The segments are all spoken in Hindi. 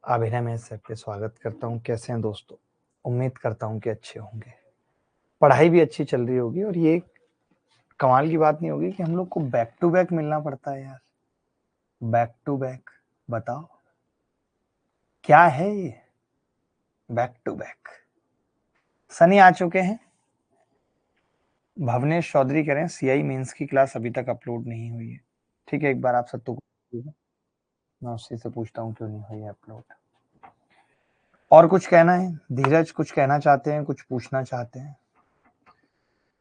अभिनय में सबके स्वागत करता हूँ। कैसे हैं दोस्तों? उम्मीद करता हूँ कि अच्छे होंगे। पढ़ाई भी अच्छी चल रही होगी और ये कमाल की बात नहीं होगी कि हम लोग को बैक टू बैक मिलना पड़ता है यार। बैक टू बैक, बताओ क्या है ये बैक टू बैक? सनी आ चुके हैं। भवनेश चौधरी कह रहे हैं सीआई मेंस की क्लास अभी तक अपलोड नहीं हुई है। ठीक है, एक बार आप सत्तू को मैं उसी से पूछता हूँ क्यों नहीं हुई है अपलोड। और कुछ कहना है? धीरज कुछ कहना चाहते हैं, कुछ पूछना चाहते हैं?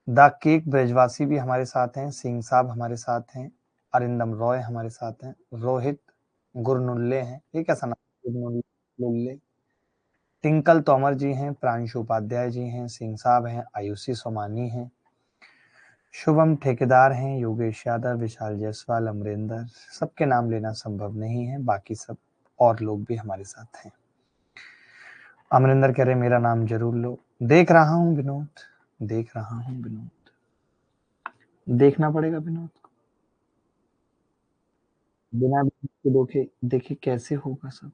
द केक ब्रजवासी भी हमारे साथ हैं, सिंह साहब हमारे साथ हैं, अरिंदम रॉय हमारे साथ हैं, रोहित गुरनुल्ले हैं, ये कैसा नाम गुरनुल्ले, टिंकल तोमर जी हैं, प्रांशु उपाध्याय जी हैं, सिंह साहब हैं, आयुषी सोमानी हैं, शुभम ठेकेदार हैं, योगेश यादव, विशाल जायसवाल, अमरिंदर, सबके नाम लेना संभव नहीं है, बाकी सब और लोग भी हमारे साथ हैं। अमरिंदर कह रहे मेरा नाम जरूर लो। देख रहा हूँ विनोद, देख रहा हूँ विनोद, देखना पड़ेगा विनोद को। बिना देखे देखे कैसे होगा सब?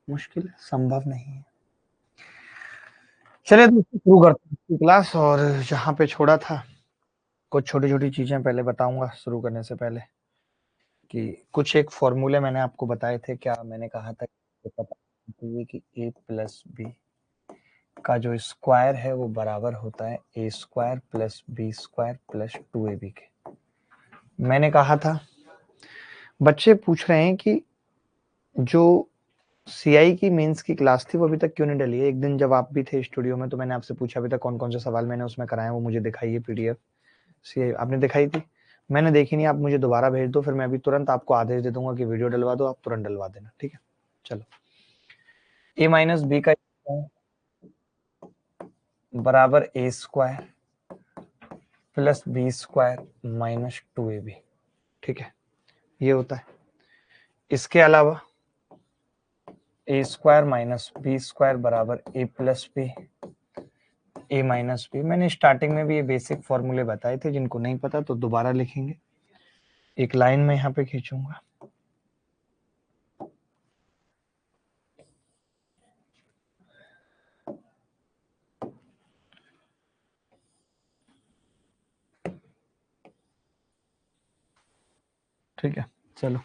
मुश्किल है, संभव नहीं है। चलिए दोस्तों शुरू करते हैं क्लास। और जहाँ पे छोड़ा था कुछ छोटी छोटी चीजें पहले बताऊंगा शुरू करने से पहले कि कुछ एक फॉर्मूले मैंने आपको बताए थे। क्या मैंने कहा था कि a प्लस बी का जो स्क्वायर है वो बराबर होता है a square plus B square plus 2ab के। मैंने कहा था। बच्चे पूछ रहे हैं कि जो सीआई की मेंस की क्लास थी वो अभी तक क्यों नहीं डली है। एक दिन जब आप भी थे स्टूडियो में तो मैंने आपसे पूछा अभी तक कौन कौन से सवाल मैंने उसमें कराए वो मुझे दिखाइए पीडीएफ। सीआई आपने दिखाई थी, मैंने देखी नहीं। आप मुझे दोबारा भेज दो, फिर मैं अभी तुरंत आपको आदेश दे दूंगा कि वीडियो डलवा दो, आप तुरंत डलवा देना। ठीक है, चलो। ए माइनस बी का बराबर A square plus B square minus 2ab। ठीक है, ये होता है। इसके अलावा A square minus B square बराबर A plus B, A minus B. मैंने स्टार्टिंग में भी ये बेसिक फॉर्मूले बताए थे, जिनको नहीं पता तो दोबारा लिखेंगे। एक लाइन में यहाँ पे खींचूंगा। ठीक है, चलो।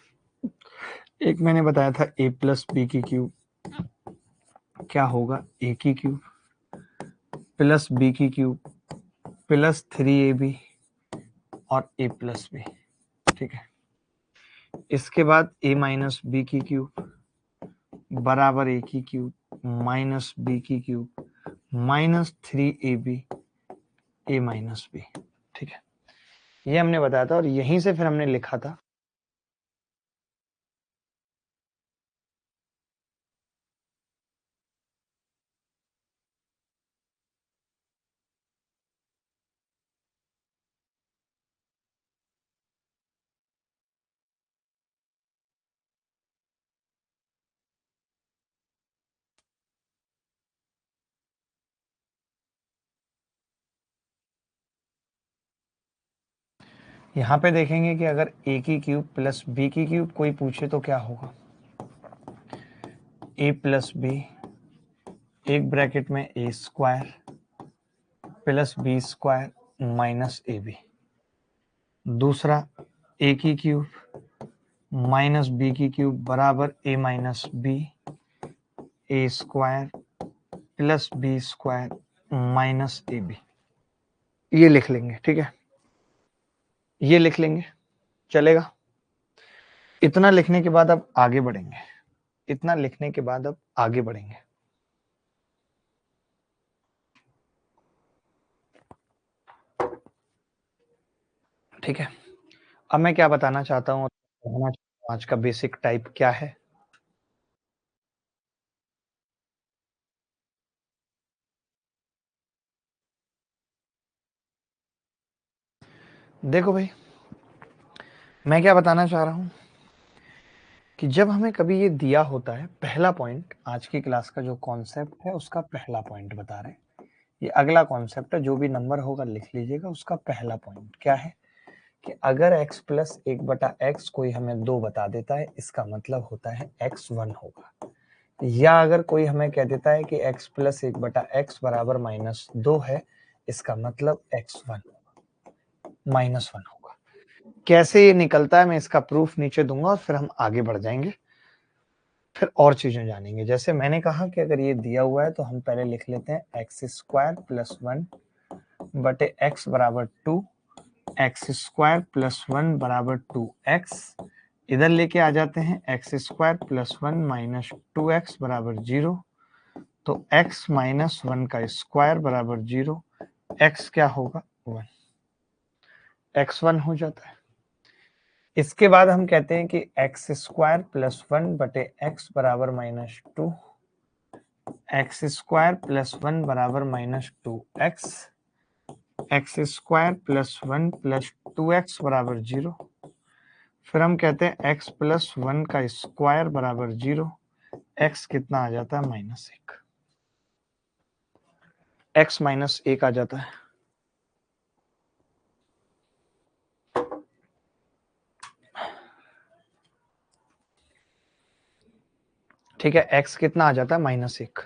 एक मैंने बताया था ए प्लस बी की क्यूब क्या होगा, ए की क्यूब प्लस बी की क्यूब प्लस 3ab और ए प्लस बी। ठीक है, इसके बाद ए माइनस बी की क्यूब बराबर ए की क्यूब माइनस बी की क्यूब माइनस 3ab ए माइनस बी। ठीक है, ये हमने बताया था और यहीं से फिर हमने लिखा था यहाँ पे देखेंगे कि अगर ए की क्यूब प्लस बी की क्यूब कोई पूछे तो क्या होगा, ए प्लस बी एक ब्रैकेट में A square plus B square minus A B. दूसरा ए की क्यूब माइनस बी की क्यूब बराबर A minus B A square plus B square minus A B. ये लिख लेंगे। ठीक है, ये लिख लेंगे, चलेगा। इतना लिखने के बाद अब आगे बढ़ेंगे। इतना लिखने के बाद अब आगे बढ़ेंगे। ठीक है, अब मैं क्या बताना चाहता हूँ, आज का बेसिक टाइप क्या है। देखो भाई, मैं क्या बताना चाह रहा हूं कि जब हमें कभी ये दिया होता है, पहला पॉइंट आज की क्लास का जो कॉन्सेप्ट है उसका पहला पॉइंट बता रहे हैं। ये अगला कॉन्सेप्ट है, जो भी नंबर होगा लिख लीजिएगा। उसका पहला पॉइंट क्या है कि अगर x प्लस 1/x कोई हमें 2 बता देता है, इसका मतलब होता है x 1 होगा। या अगर कोई हमें कह देता है कि x प्लस 1/x बराबर -2 है, इसका मतलब x1 -1 होगा। कैसे ये निकलता है मैं इसका प्रूफ नीचे दूंगा और फिर हम आगे बढ़ जाएंगे, फिर और चीजें जानेंगे। जैसे मैंने कहा कि अगर ये दिया हुआ है तो हम पहले लिख लेते हैं x² + 1 बटे x बराबर 2, x² + 1 बराबर 2x, इधर लेके आ जाते हैं x² + 1 - 2x बराबर 0, तो x - 1 का स्क्वायर बराबर 0, x क्या होगा 1, x1 हो जाता है। इसके बाद हम कहते हैं कि x² + 1 बटे x बराबर -2, x² + 1 बराबर -2x, x² + 1 + 2x बराबर 0, फिर हम कहते हैं x + 1 का स्क्वायर बराबर 0, x कितना आ जाता है -1, x -1 आ जाता है। ठीक है, x कितना आ जाता है -1।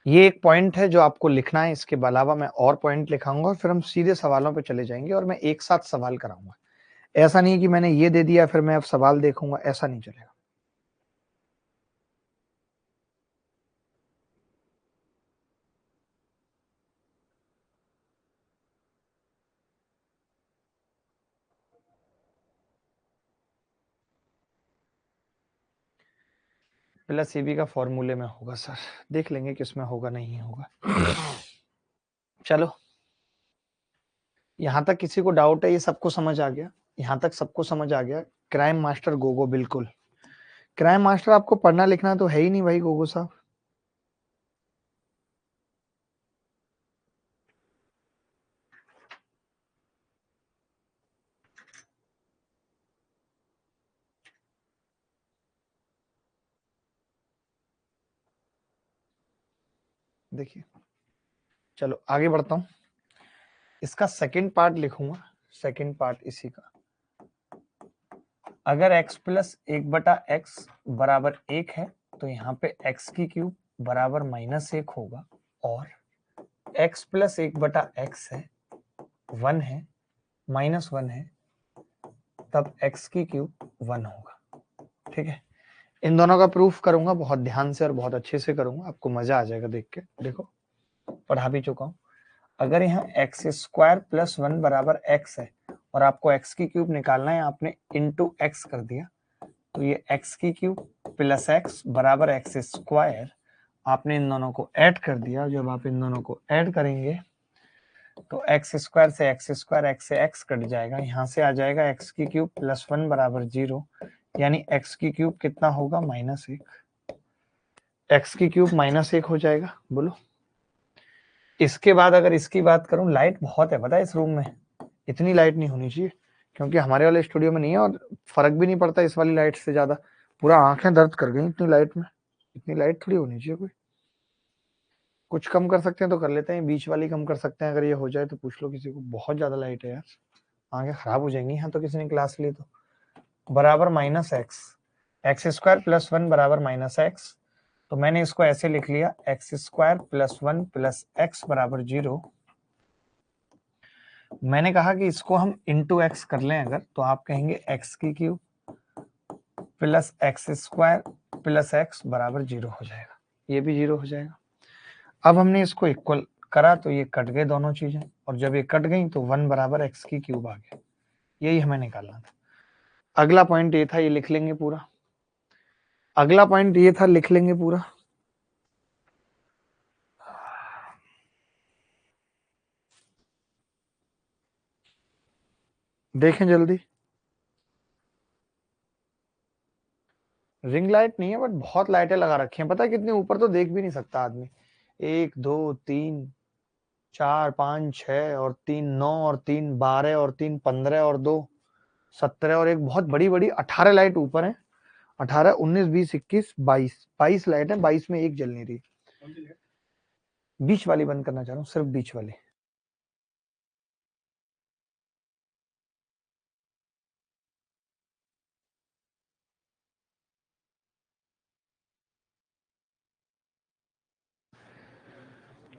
ये एक पॉइंट है जो आपको लिखना है, इसके अलावा मैं और पॉइंट लिखाऊंगा और फिर हम सीधे सवालों पे चले जाएंगे और मैं एक साथ सवाल कराऊंगा। ऐसा नहीं कि मैंने ये दे दिया फिर मैं अब सवाल देखूंगा, ऐसा नहीं चलेगा। प्लस AB का फॉर्मूले में होगा सर, देख लेंगे किसमें होगा नहीं होगा। चलो, यहां तक किसी को डाउट है? ये सबको समझ आ गया? यहां तक सबको समझ आ गया? क्राइम मास्टर गोगो, बिल्कुल क्राइम मास्टर, आपको पढ़ना लिखना तो है ही नहीं भाई गोगो साहब। देखिए, चलो आगे बढ़ता हूं, इसका सेकंड पार्ट लिखूंगा, सेकंड पार्ट इसी का। अगर x + 1/x बराबर 1 है तो यहाँ पे x³ बराबर -1 होगा, और x + 1/x है 1 है -1 है, तब x³ 1 होगा। ठीक है, इन दोनों का प्रूफ करूंगा बहुत ध्यान से और बहुत अच्छे से करूंगा, आपको मजा आ जाएगा देख के। देखो, पढ़ा भी चुका हूं। अगर यहाँ x² + 1 बराबर x है और आपको x³ निकालना है, आपने इंटू x कर दिया, तो ये x³ + x बराबर x², आपने इन दोनों को ऐड कर दिया। जब आप इन दोनों को ऐड करेंगे तो x² से x², x से x कट जाएगा, यहाँ से आ जाएगा x³ + 1 बराबर 0, यानी x³ कितना होगा -1, x³ -1 हो जाएगा। बोलो, इसके बाद अगर इसकी बात करूं, लाइट बहुत है पता है इस रूम में, इतनी लाइट नहीं होनी चाहिए क्योंकि हमारे वाले स्टूडियो में नहीं है और फर्क भी नहीं पड़ता इस वाली लाइट से ज्यादा, पूरा आंखें दर्द कर गई इतनी लाइट में। इतनी लाइट थोड़ी होनी चाहिए, कोई कुछ कम कर सकते हैं तो कर लेते हैं, बीच वाली कम कर सकते हैं, अगर ये हो जाए तो पूछ लो किसी को। बहुत ज्यादा लाइट है यार, आंखें खराब हो जाएंगी यहाँ तो किसी ने क्लास ली तो। बराबर -x, x² + 1 बराबर -x, तो मैंने इसको ऐसे लिख लिया, x² + 1 + x बराबर 0। मैंने कहा कि इसको हम इंटू x कर लें अगर, तो आप कहेंगे x³ + x² + x बराबर 0 हो जाएगा, ये भी 0 हो जाएगा। अब हमने इसको इक्वल करा तो ये कट गए दोनों चीजें, और जब ये कट गई तो 1 बराबर x³ आ गया, यही हमें निकालना था। अगला पॉइंट ये था, ये लिख लेंगे पूरा। अगला पॉइंट ये था, लिख लेंगे पूरा। देखें जल्दी, रिंग लाइट नहीं है बट बहुत लाइटें लगा रखी हैं, पता है कितनी ऊपर तो देख भी नहीं सकता आदमी। 1 2 3 4 5 6 और 3 9 और 3 12 और 3 15 और 2 17 और एक बहुत बड़ी बड़ी 18 लाइट ऊपर है। 18 19 20 21 22 लाइट है, 22 में एक जल नहीं रही। बीच वाली बंद करना चाह रहा हूँ, सिर्फ बीच वाली।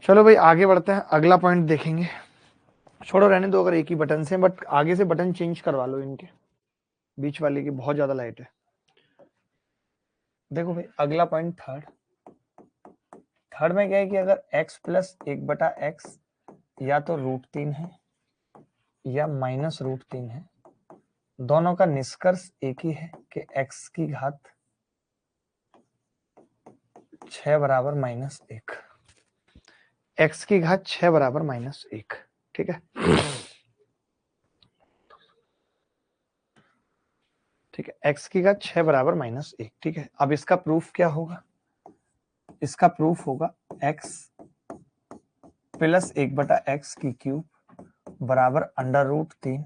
चलो भाई आगे बढ़ते हैं, अगला पॉइंट देखेंगे। छोड़ो रहने दो अगर एक ही बटन से, बट आगे से बटन चेंज करवा लो इनके, बीच वाले की बहुत ज्यादा लाइट है। देखो भाई अगला पॉइंट थर्ड में क्या है कि अगर x प्लस 1/x या तो √3 है या -√3 है, दोनों का निष्कर्ष एक ही है कि x की घात 6 बराबर -1, x की घात 6 बराबर -1, ठीक है। ठीक है, x की घात 6 बराबर -1, ठीक है। अब इसका प्रूफ क्या होगा? इसका प्रूफ होगा x प्लस 1/x की क्यूब बराबर √3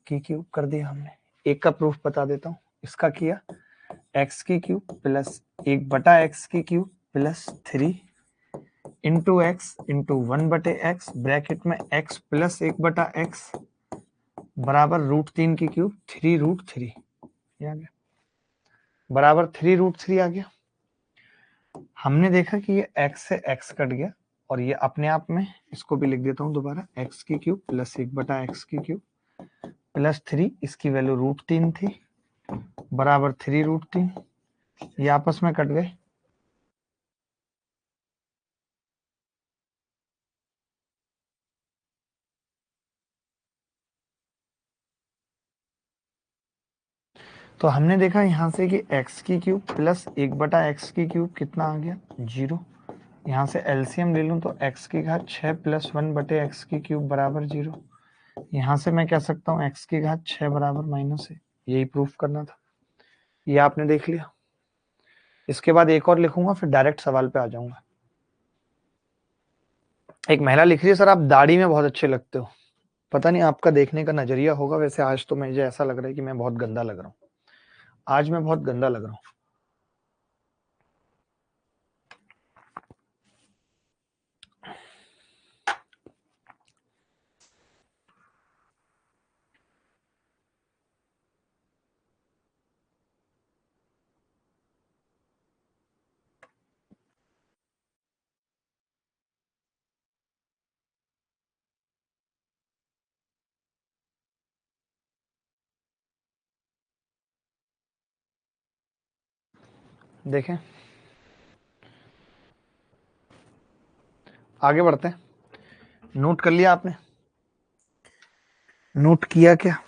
की क्यूब कर दिया हमने। एक का प्रूफ बता देता हूँ, इसका किया x की क्यूब प्लस 1/x की cube plus 3 into x into 1/x bracket में x प्लस 1/x बराबर √3 की क्यूब 3√3 आ गया, बराबर 3√3 आ गया। हमने देखा कि ये x से x कट गया और ये अपने आप में, इसको भी लिख देता हूँ दोबारा, x की क्यूब प्लस 1/x की क्यूब प्लस 3, इसकी वैल्यू √3 थी, बराबर 3√3, ये आपस में कट गए। तो हमने देखा यहाँ से कि x की क्यूब प्लस 1/x की क्यूब कितना आ गया? 0। यहाँ से एलसीएम ले लूँ तो x की घात 6 प्लस 1/x की क्यूब बराबर 0। यहाँ से मैं कह सकता हूँ x की घात 6 बराबर -1, यही प्रूफ करना था। ये आपने देख लिया। इसके बाद एक और लिखूंगा, फिर डायरेक्ट सवाल पे आ जाऊंगा। एक महिला लिख रही है, सर आप दाढ़ी में बहुत अच्छे लगते हो। पता नहीं आपका देखने का नजरिया होगा, वैसे आज तो मुझे ऐसा लग रहा है कि मैं बहुत गंदा लग रहा हूँ। आज मैं बहुत गंदा लग रहा हूँ। देखें, आगे बढ़ते हैं। नोट कर लिया आपने? नोट किया क्या?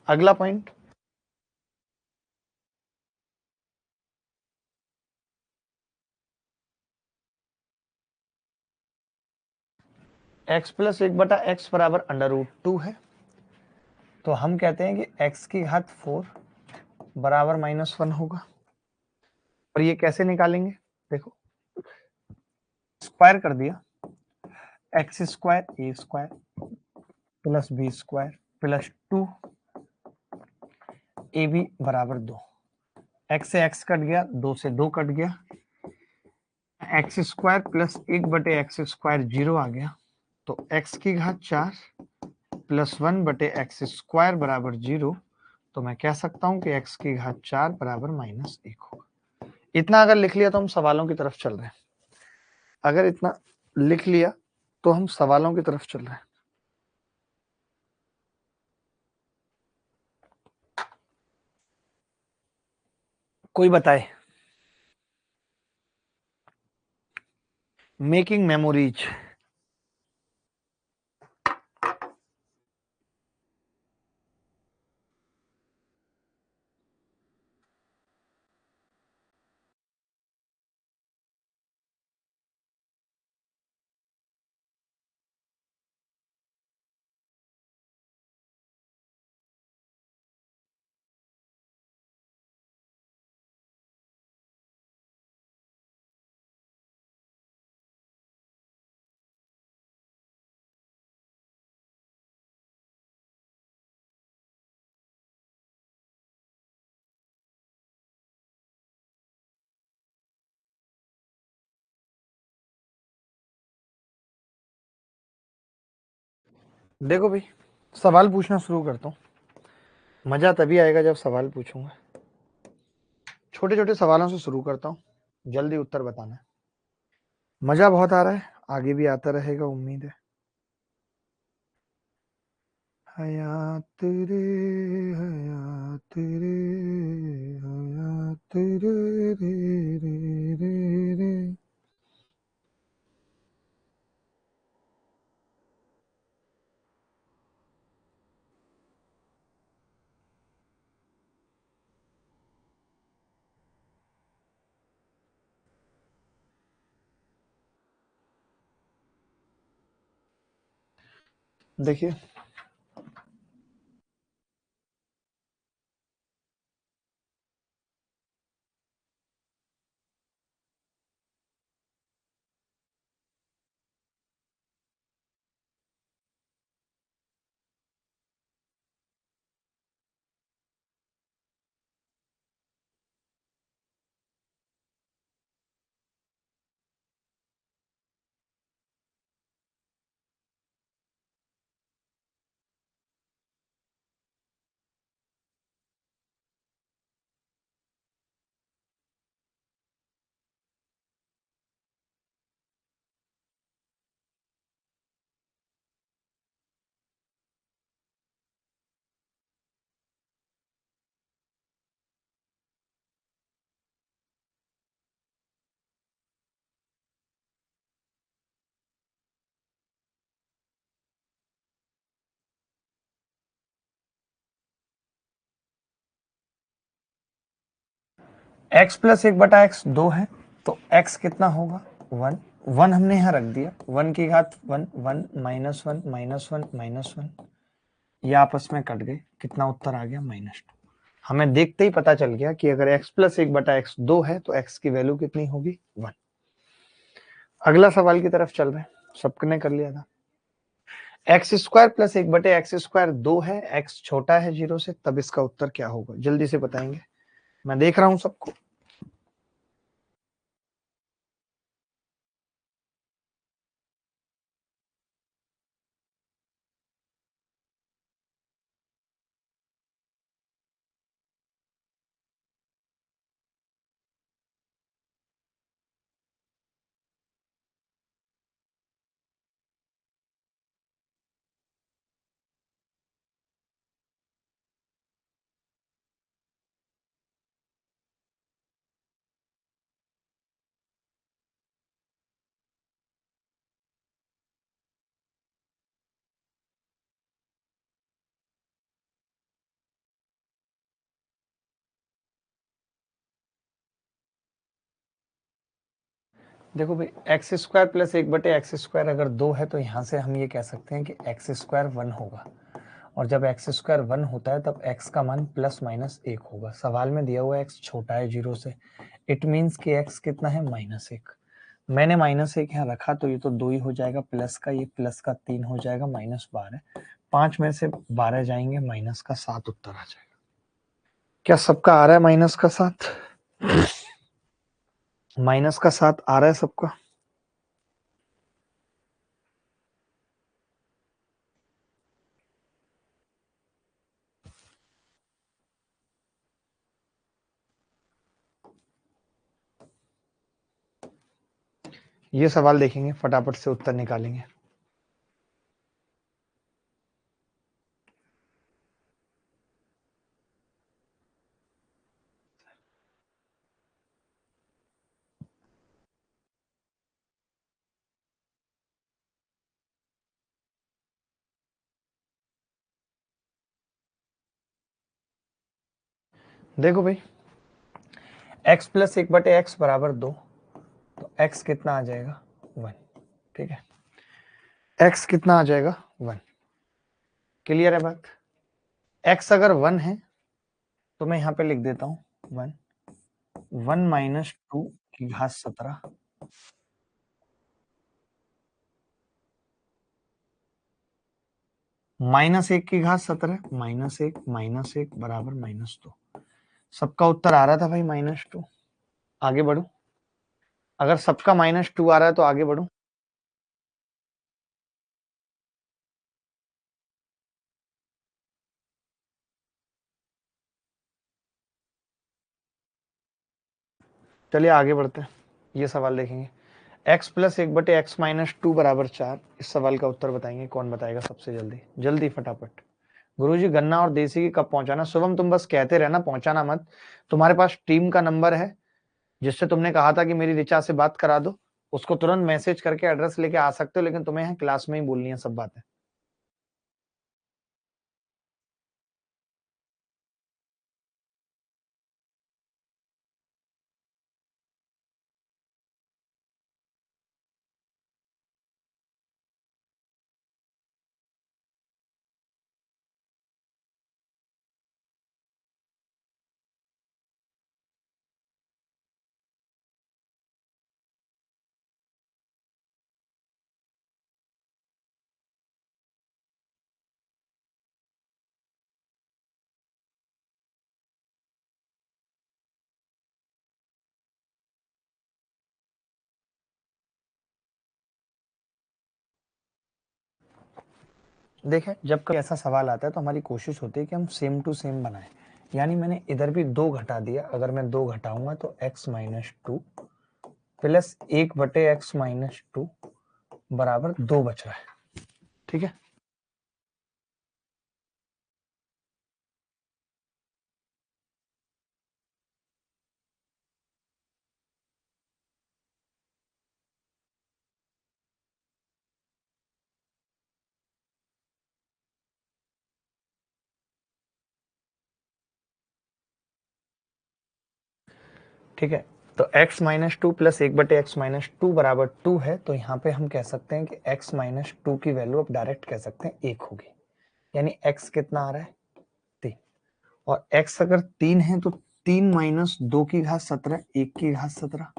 अगला पॉइंट, x प्लस 1/x बराबर √2 है। तो हम कहते हैं कि x की घात 4 बराबर -1 होगा। और ये कैसे निकालेंगे? देखो, स्क्वायर कर दिया, x square a square plus b square plus 2 ab बराबर 2। x से x कट गया, 2 से 2 कट गया, x square plus 1/x square 0 आ गया। तो x की घात 4 प्लस 1/x स्क्वायर बराबर 0। तो मैं कह सकता हूं कि x की घात 4 बराबर -1 होगा। इतना अगर लिख लिया तो हम सवालों की तरफ चल रहे हैं। अगर इतना लिख लिया तो हम सवालों की तरफ चल रहे हैं। कोई बताए? Making memories. देखो भाई, सवाल पूछना शुरू करता हूँ। मजा तभी आएगा जब सवाल पूछूंगा। छोटे छोटे सवालों से शुरू करता हूँ, जल्दी उत्तर बताना है। मजा बहुत आ रहा है, आगे भी आता रहेगा, उम्मीद है। हयात रे, हयात रे, हयात रे, रे रे रे रे। देखिए, x प्लस 1/x 2 है, तो x कितना होगा? 1। 1 हमने यहाँ रख दिया, 1 की घात 1, 1 माइनस 1 माइनस 1 माइनस 1, ये आपस में कट गए, कितना उत्तर आ गया? -2। हमें देखते ही पता चल गया कि अगर x प्लस 1/x 2 है तो x की वैल्यू कितनी होगी? 1। अगला सवाल की तरफ चल रहे हैं, सबने कर लिया था। एक्स स्क्वायर प्लस 1/x² 2 है, x छोटा है 0 से, तब इसका उत्तर क्या होगा? जल्दी से बताएंगे, मैं देख रहा हूं सबको। देखो भाई, x² प्लस 1/x² अगर 2 है तो यहां से हम ये कह सकते हैं कि x² 1 होगा, और जब x² 1 होता है तब x का मान प्लस माइनस 1 होगा। सवाल में दिया हुआ है x छोटा है 0 से, इट मीन्स कि x कितना है? -1। मैंने -1 यहाँ रखा तो ये तो 2 ही हो जाएगा, प्लस का ये प्लस का 3 हो जाएगा, -12। 5 में से 12 जाएंगे, -7 उत्तर आ जाएगा। क्या सबका आ रहा है -7? -7 आ रहा है सबका? ये सवाल देखेंगे, फटाफट से उत्तर निकालेंगे। देखो भाई, x प्लस 1/x बराबर 2, तो x कितना आ जाएगा? 1। ठीक है, x कितना आ जाएगा? 1। क्लियर है बात? x अगर 1 है तो मैं यहाँ पे लिख देता हूँ 1, 1 माइनस 2 की घात 17, -1 की घात 17, -1 बराबर -2। सबका उत्तर आ रहा था भाई -2। आगे बढ़ू? अगर सबका -2 आ रहा है तो आगे बढ़ू? चलिए आगे बढ़ते हैं, ये सवाल देखेंगे। x प्लस 1/x माइनस 2 बराबर 4। इस सवाल का उत्तर बताएंगे, कौन बताएगा सबसे जल्दी? जल्दी फटाफट। गुरुजी गन्ना और देसी की कब पहुंचाना? शुभम तुम बस कहते रहना, पहुंचाना मत। तुम्हारे पास टीम का नंबर है जिससे तुमने कहा था कि मेरी ऋचा से बात करा दो, उसको तुरंत मैसेज करके एड्रेस लेके आ सकते हो, लेकिन तुम्हें यहाँ क्लास में ही बोलनी है सब बातें। देखें, जब कभी ऐसा सवाल आता है तो हमारी कोशिश होती है कि हम सेम टू सेम बनाएं। यानी मैंने इधर भी 2 घटा दिया, अगर मैं 2 घटाऊंगा तो x minus 2 plus 1/x minus 2 बराबर 2 बच रहा है। ठीक है, ठीक है। तो x minus 2 plus 1/x minus 2 बराबर 2 है, तो यहाँ पे हम कह सकते हैं कि x माइनस 2 की वैल्यू अब डायरेक्ट कह सकते हैं 1 होगी। यानी x कितना आ रहा है? 3। और x अगर 3 है तो 3 माइनस 2 की घात 17, 1 की घात 17।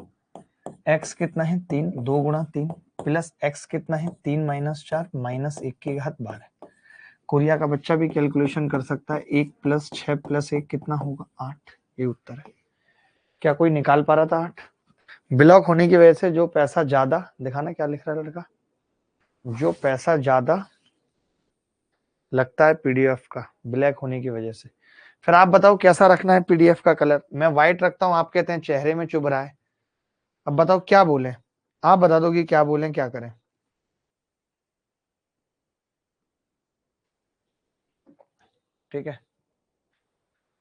x कितना है? 3, 2 गुणा 3 प्लस x कितना है? 3 माइनस 4 माइनस 1 की घात 12। कोरिया का बच्चा भी कैलकुलेशन कर सकता है। 1 प्लस 6 प्लस 1 कितना होगा? 8। ये उत्तर है। क्या कोई निकाल पा रहा था 8? ब्लॉक होने की वजह से जो पैसा ज्यादा, दिखाना क्या लिख रहा है लड़का, जो पैसा ज्यादा लगता है पीडीएफ का ब्लैक होने की वजह से। फिर आप बताओ कैसा रखना है पीडीएफ का कलर? मैं व्हाइट रखता हूं, आप कहते हैं चेहरे में चुभ रहा है। अब बताओ क्या बोले, आप बता दो कि क्या बोले, क्या करें? ठीक है,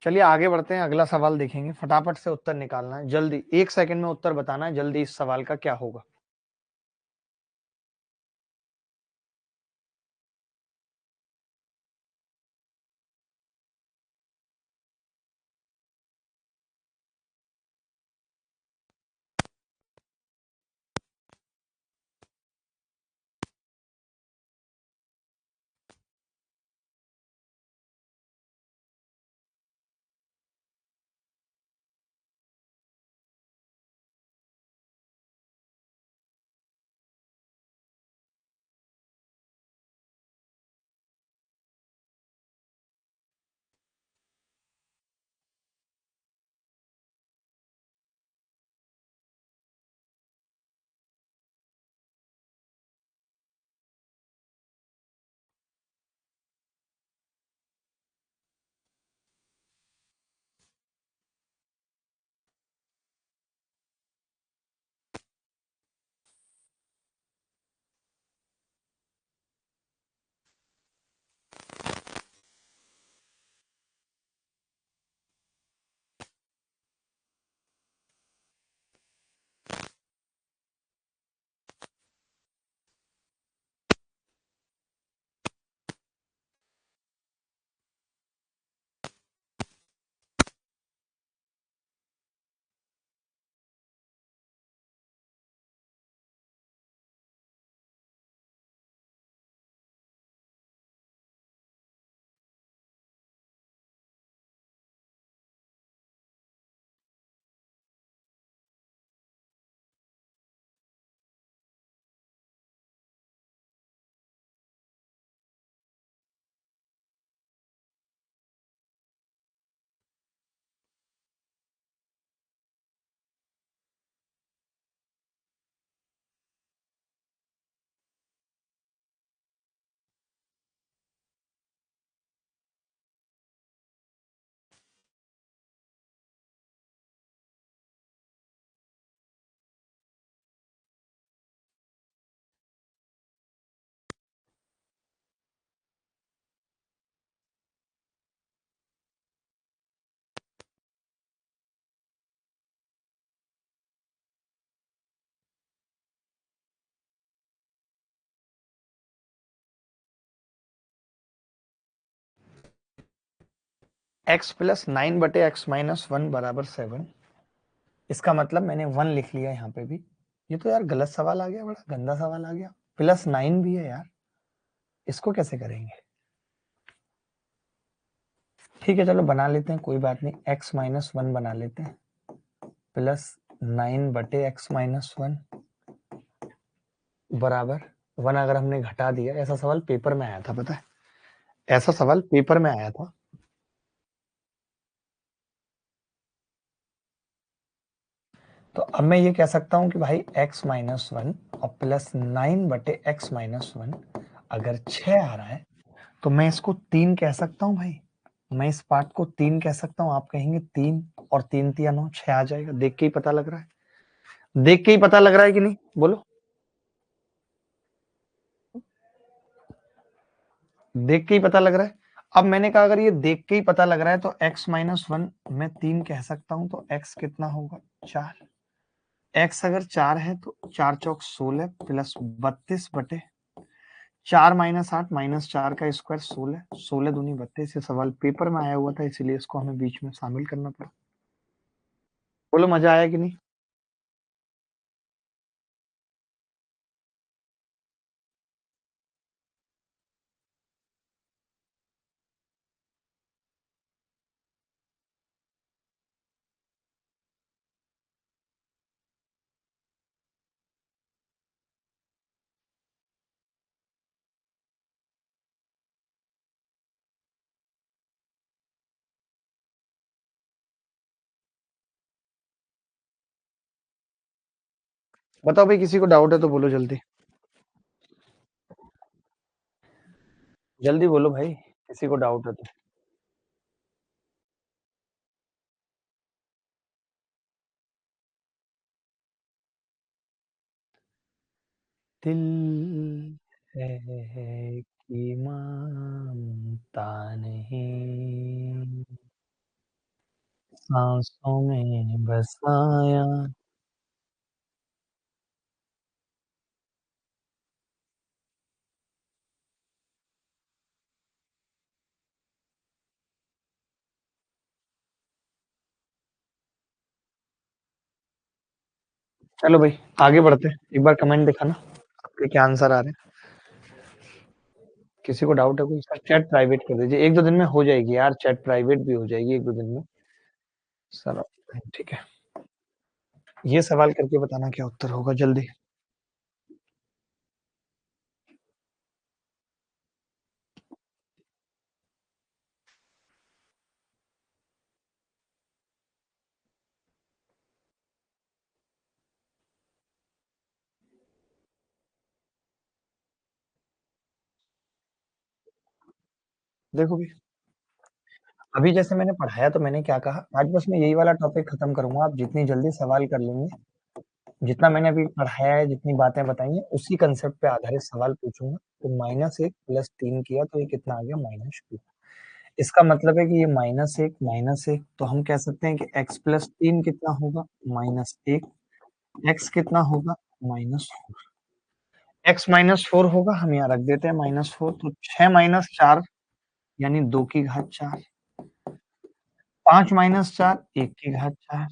चलिए आगे बढ़ते हैं, अगला सवाल देखेंगे। फटाफट से उत्तर निकालना है, जल्दी 1 सेकंड में उत्तर बताना है, जल्दी इस सवाल का क्या होगा। x प्लस 9 बटे x माइनस 1 बराबर 7। इसका मतलब मैंने 1 लिख लिया यहाँ पे भी। ये तो यार गलत सवाल आ गया, बड़ा गंदा सवाल आ गया। प्लस 9 भी है यार, इसको कैसे करेंगे? ठीक है चलो बना लेते हैं, कोई बात नहीं। x माइनस 1 बना लेते हैं, प्लस 9 बटे x माइनस 1 बराबर 1। अगर हमने घटा दिया, ऐसा सवाल पेपर में आया था, पता है, ऐसा सवाल पेपर में आया था। तो अब मैं ये कह सकता हूं कि भाई x माइनस 1 और प्लस 9 बटे x माइनस 1 अगर 6 आ रहा है तो मैं इसको 3 कह सकता हूं भाई। मैं इस पार्ट को 3 कह सकता हूं। आप कहेंगे 3 और 3 तिया 9, 6 आ जाएगा। देख के ही पता लग रहा है, देख के ही पता लग रहा है कि नहीं, बोलो। देख के ही पता लग रहा है। अब मैंने कहा अगर ये देख के ही पता लग रहा है तो x माइनस 1 मैं 3 कह सकता हूं, तो x कितना होगा? 4। x अगर 4 है तो 4 चौक 16 प्लस 32 बटे 4 माइनस 8 माइनस 4 का स्क्वायर 16, 16 दूनी 32। ये सवाल पेपर में आया हुआ था, इसीलिए इसको हमें बीच में शामिल करना पड़ा। बोलो मजा आया कि नहीं? बताओ भाई, किसी को डाउट है तो बोलो जल्दी, जल्दी बोलो भाई, किसी को डाउट है तो। दिल है कि मानता नहीं, सांसों में बसाया। चलो भाई आगे बढ़ते हैं, एक बार कमेंट दिखाना आपके क्या आंसर आ रहे हैं। किसी को डाउट है कोई? सर चैट प्राइवेट कर दीजिए, एक दो दिन में हो जाएगी यार, चैट प्राइवेट भी हो जाएगी एक दो दिन में। सर ठीक है, ये सवाल करके बताना क्या उत्तर होगा जल्दी। देखो भी, अभी जैसे मैंने पढ़ाया तो मैंने क्या कहा, आज बस मैं यही वाला टॉपिक खत्म करूंगा। आप जितनी जल्दी सवाल कर लेंगे, जितना मैंने अभी पढ़ाया है, जितनी बातें बताई हैं, उसी कंसेप्ट पे आधारित सवाल पूछूंगा। तो -1 प्लस 3 किया तो ये कितना आ गया? -2। इसका मतलब है कि ये -1 तो हम कह सकते हैं कि x प्लस 3 कितना होगा? -1। x कितना होगा? -4। x -4 होगा, हम यहाँ रख देते हैं -4। तो 6 माइनस 4 यानी 2 की घात 4। 5 माइनस 4 1 की घात 4।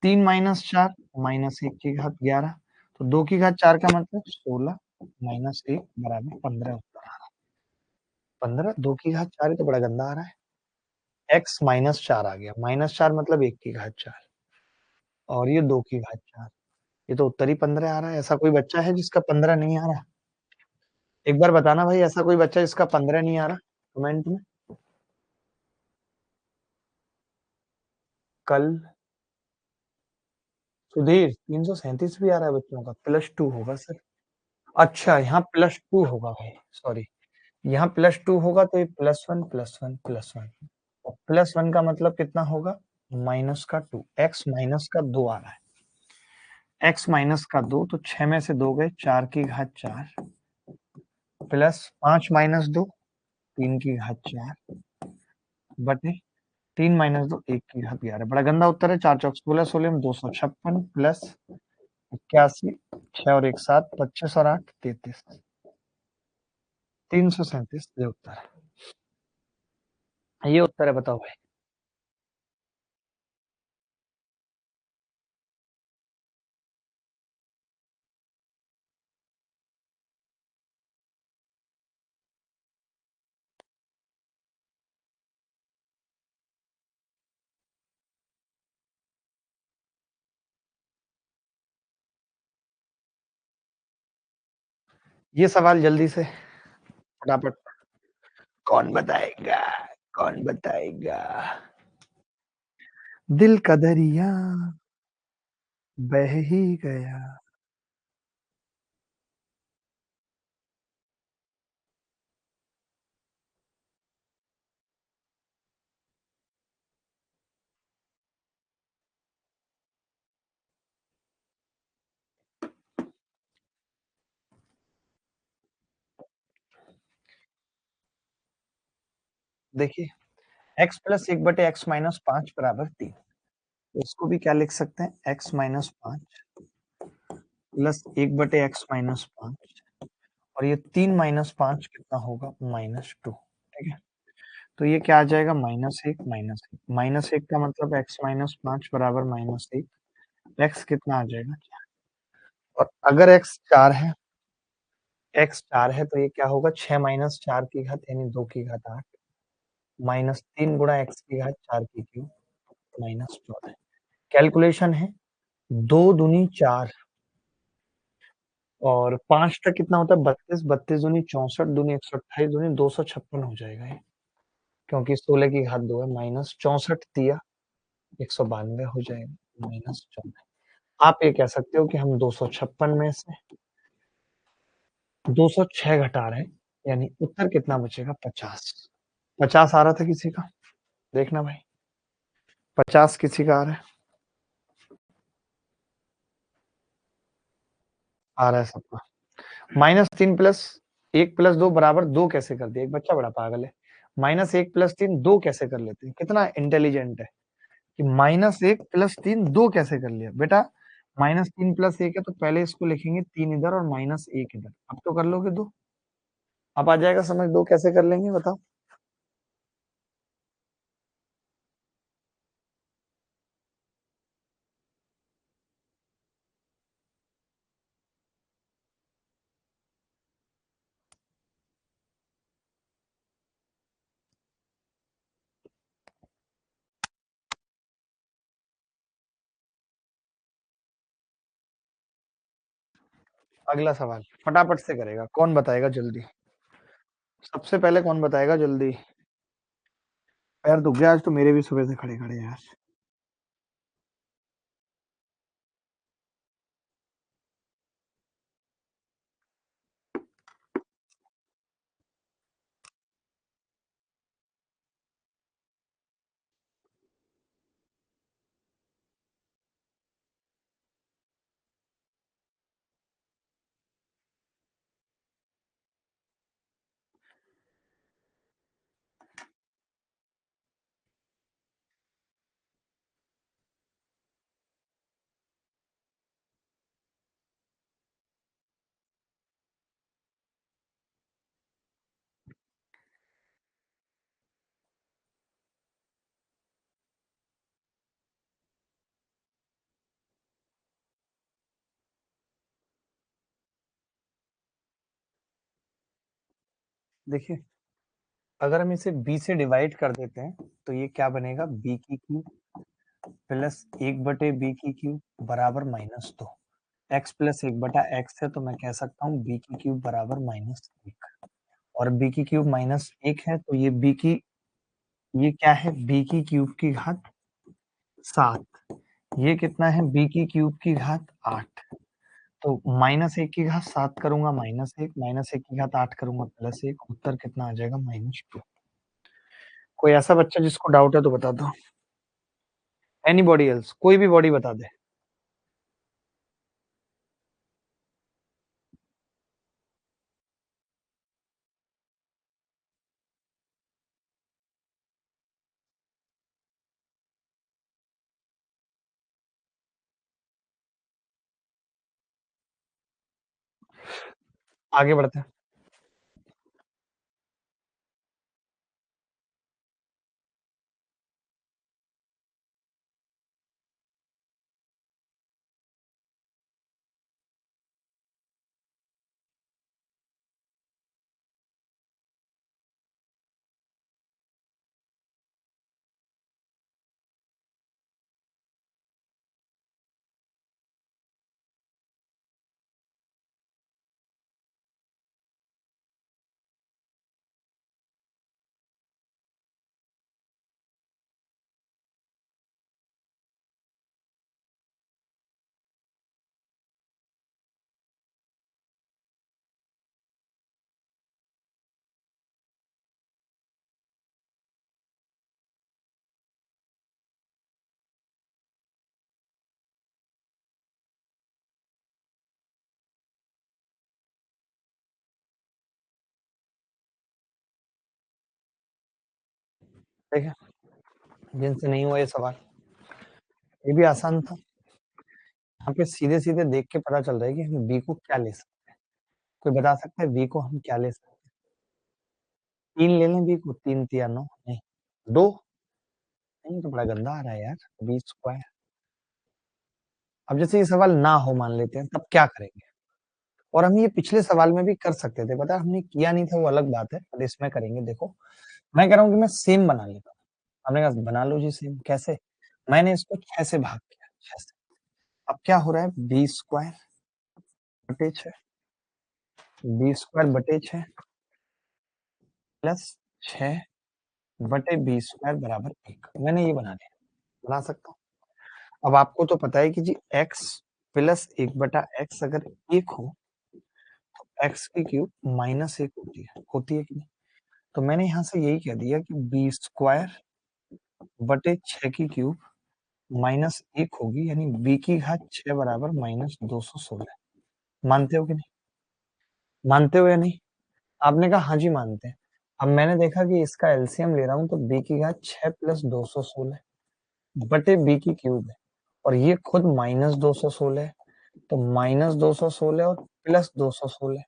3 माइनस 4 -1 की घात 11। तो 2 की घात 4 का मतलब 16 -1 बराबर 15 उत्तर आ रहा है। 15, 2 की घात 4 तो बड़ा गंदा आ रहा है। x -4 आ गया, -4 मतलब 1 की घात 4 और ये 2 की घात 4। ये तो उत्तर ही 15 आ रहा है। ऐसा कोई बच्चा है जिसका 15 नहीं आ रहा? एक बार बताना भाई, ऐसा कोई बच्चा जिसका 15 नहीं आ रहा कमेंट में। कल सुधीर 337 भी आ रहा है बच्चों का, +2 होगा सर। अच्छा यहाँ +2 होगा भाई, सॉरी, यहाँ +2 होगा तो ये +1 +1 +1 और +1 का मतलब कितना होगा? -2। x -2 आ रहा है, x -2 तो 6 में से 2 गए, 4 की घात 4 प्लस 5 -2 3 की घात 4 बटे 3 -2 1 की घात 11। बड़ा गंदा उत्तर है। 4 चौक 16, 16 में 256 प्लस 81, 6 और 1 7, 25 और 8 33, 337 ये उत्तर है। ये उत्तर है, बताओ भाई। ये सवाल जल्दी से फटाफट कौन बताएगा? कौन बताएगा? दिल का दरिया बह ही गया। देखिए, x प्लस 1 बटे x माइनस 5 बराबर 3। इसको भी क्या लिख सकते हैं? x माइनस 5 प्लस 1 बटे x माइनस 5 और ये 3 माइनस 5 कितना होगा? माइनस 2। ठीक है? तो ये क्या आ जाएगा? Minus 1 minus 1। माइनस 1 का मतलब x माइनस 5 बराबर माइनस 1। x कितना आ जाएगा? और अगर x 4 है, x 4 है तो ये क्या होगा? 6 माइनस 4 की घात यानी 2 की घात 8 माइनस 3 गुणा x की घात 4 की क्यूब माइनस 14। कैलकुलेशन है 2 दूनी 4 और 5 तक कितना होता है? 32, 32 दूनी 64, दूनी 128, दूनी 256 हो जाएगा ये, क्योंकि 16 की घात 2 है। माइनस 64 दिया 192 हो जाएगा माइनस 14। आप ये कह सकते हो कि हम 256 में से 206 घटा रहे हैं, यानी उत्तर कितना बचेगा? 50। 50 आ रहा था किसी का? देखना भाई, 50 किसी का आ रहा है? आ रहा है सबका। माइनस 3 प्लस 1 प्लस 2 बराबर 2 कैसे कर दिया? एक बच्चा बड़ा पागल है। माइनस 1 प्लस 3 2 कैसे कर लेते हैं? कितना इंटेलिजेंट है कि माइनस 1 प्लस 3 2 कैसे कर लिया? बेटा माइनस 3 प्लस 1 है तो पहले इसको लिखेंगे 3 इधर और माइनस 1 इधर। अब तो कर लोगे 2। अब आ जाएगा समझ, 2 कैसे कर लेंगे बताओ? अगला सवाल फटाफट से करेगा, कौन बताएगा जल्दी? सबसे पहले कौन बताएगा जल्दी? पैर दुख गया आज तो मेरे भी सुबह से खड़े खड़े यार। देखिए, अगर हम इसे b से डिवाइड कर देते हैं तो ये क्या बनेगा? b की क्यूब प्लस 1 बटे b की क्यूब बराबर माइनस 2। x प्लस 1 बटा x है तो मैं कह सकता हूँ b की क्यूब बराबर माइनस 1 और b की क्यूब माइनस 1 है तो ये b की, ये क्या है? b की क्यूब की घात 7। ये कितना है? b की क्यूब की घात 8। तो माइनस 1 की घात 7 करूंगा माइनस 1, माइनस 1 की घात 8 करूंगा प्लस 1, उत्तर कितना आ जाएगा? माइनस 2। कोई ऐसा बच्चा जिसको डाउट है तो बता दो। एनीबॉडी एल्स, कोई भी बॉडी बता दे। आगे बढ़ते हैं। ठीक है, जिनसे नहीं हुआ ये सवाल, ये भी आसान था। यहाँ पे सीधे-सीधे देख के पता चल रहा है कि हम b को क्या ले सकते हैं। कोई बता सकता है b को हम क्या ले सकते हैं? 3 ले लें b को, 3 तिया 9 नहीं, 2 नहीं तो बड़ा गंदा आ रहा है यार, b स्क्वायर। अब जैसे ये सवाल ना हो मान लेते हैं, तब क्या करेंगे? और हम ये पिछले सवाल में भी कर सकते थे, पता है हमने किया नहीं था वो अलग बात है, पर इसमें करेंगे देखो। मैं कह रहा हूँ कि मैं सेम बना लेता हूँ। आपने कहा बना लो जी सेम, कैसे? मैंने इसको 6 से भाग किया, 6 से। अब क्या हो रहा है b स्क्वायर बटे 6, b स्क्वायर बटे 6 प्लस 6 बटे b स्क्वायर बराबर 1। मैंने ये बना लिया, बना सकता हूँ। अब आपको तो पता है कि जी x प्लस 1 बटा x अगर 1 हो, तो x की क्यूब माइनस 1 होती है कि नहीं? तो मैंने यहाँ से यही कह दिया कि b स्क्वायर बटे 6 की क्यूब माइनस 1 होगी, यानी b की घात 6 बराबर माइनस 216। मानते हो कि नहीं? मानते हो या नहीं? आपने कहा हाँ जी मानते हैं। अब मैंने देखा कि इसका एलसीएम ले रहा हूँ तो b की घात 6 प्लस 216 बटे b की क्यूब है, और ये खुद माइनस 216 है, तो माइनस 216 और प्लस 216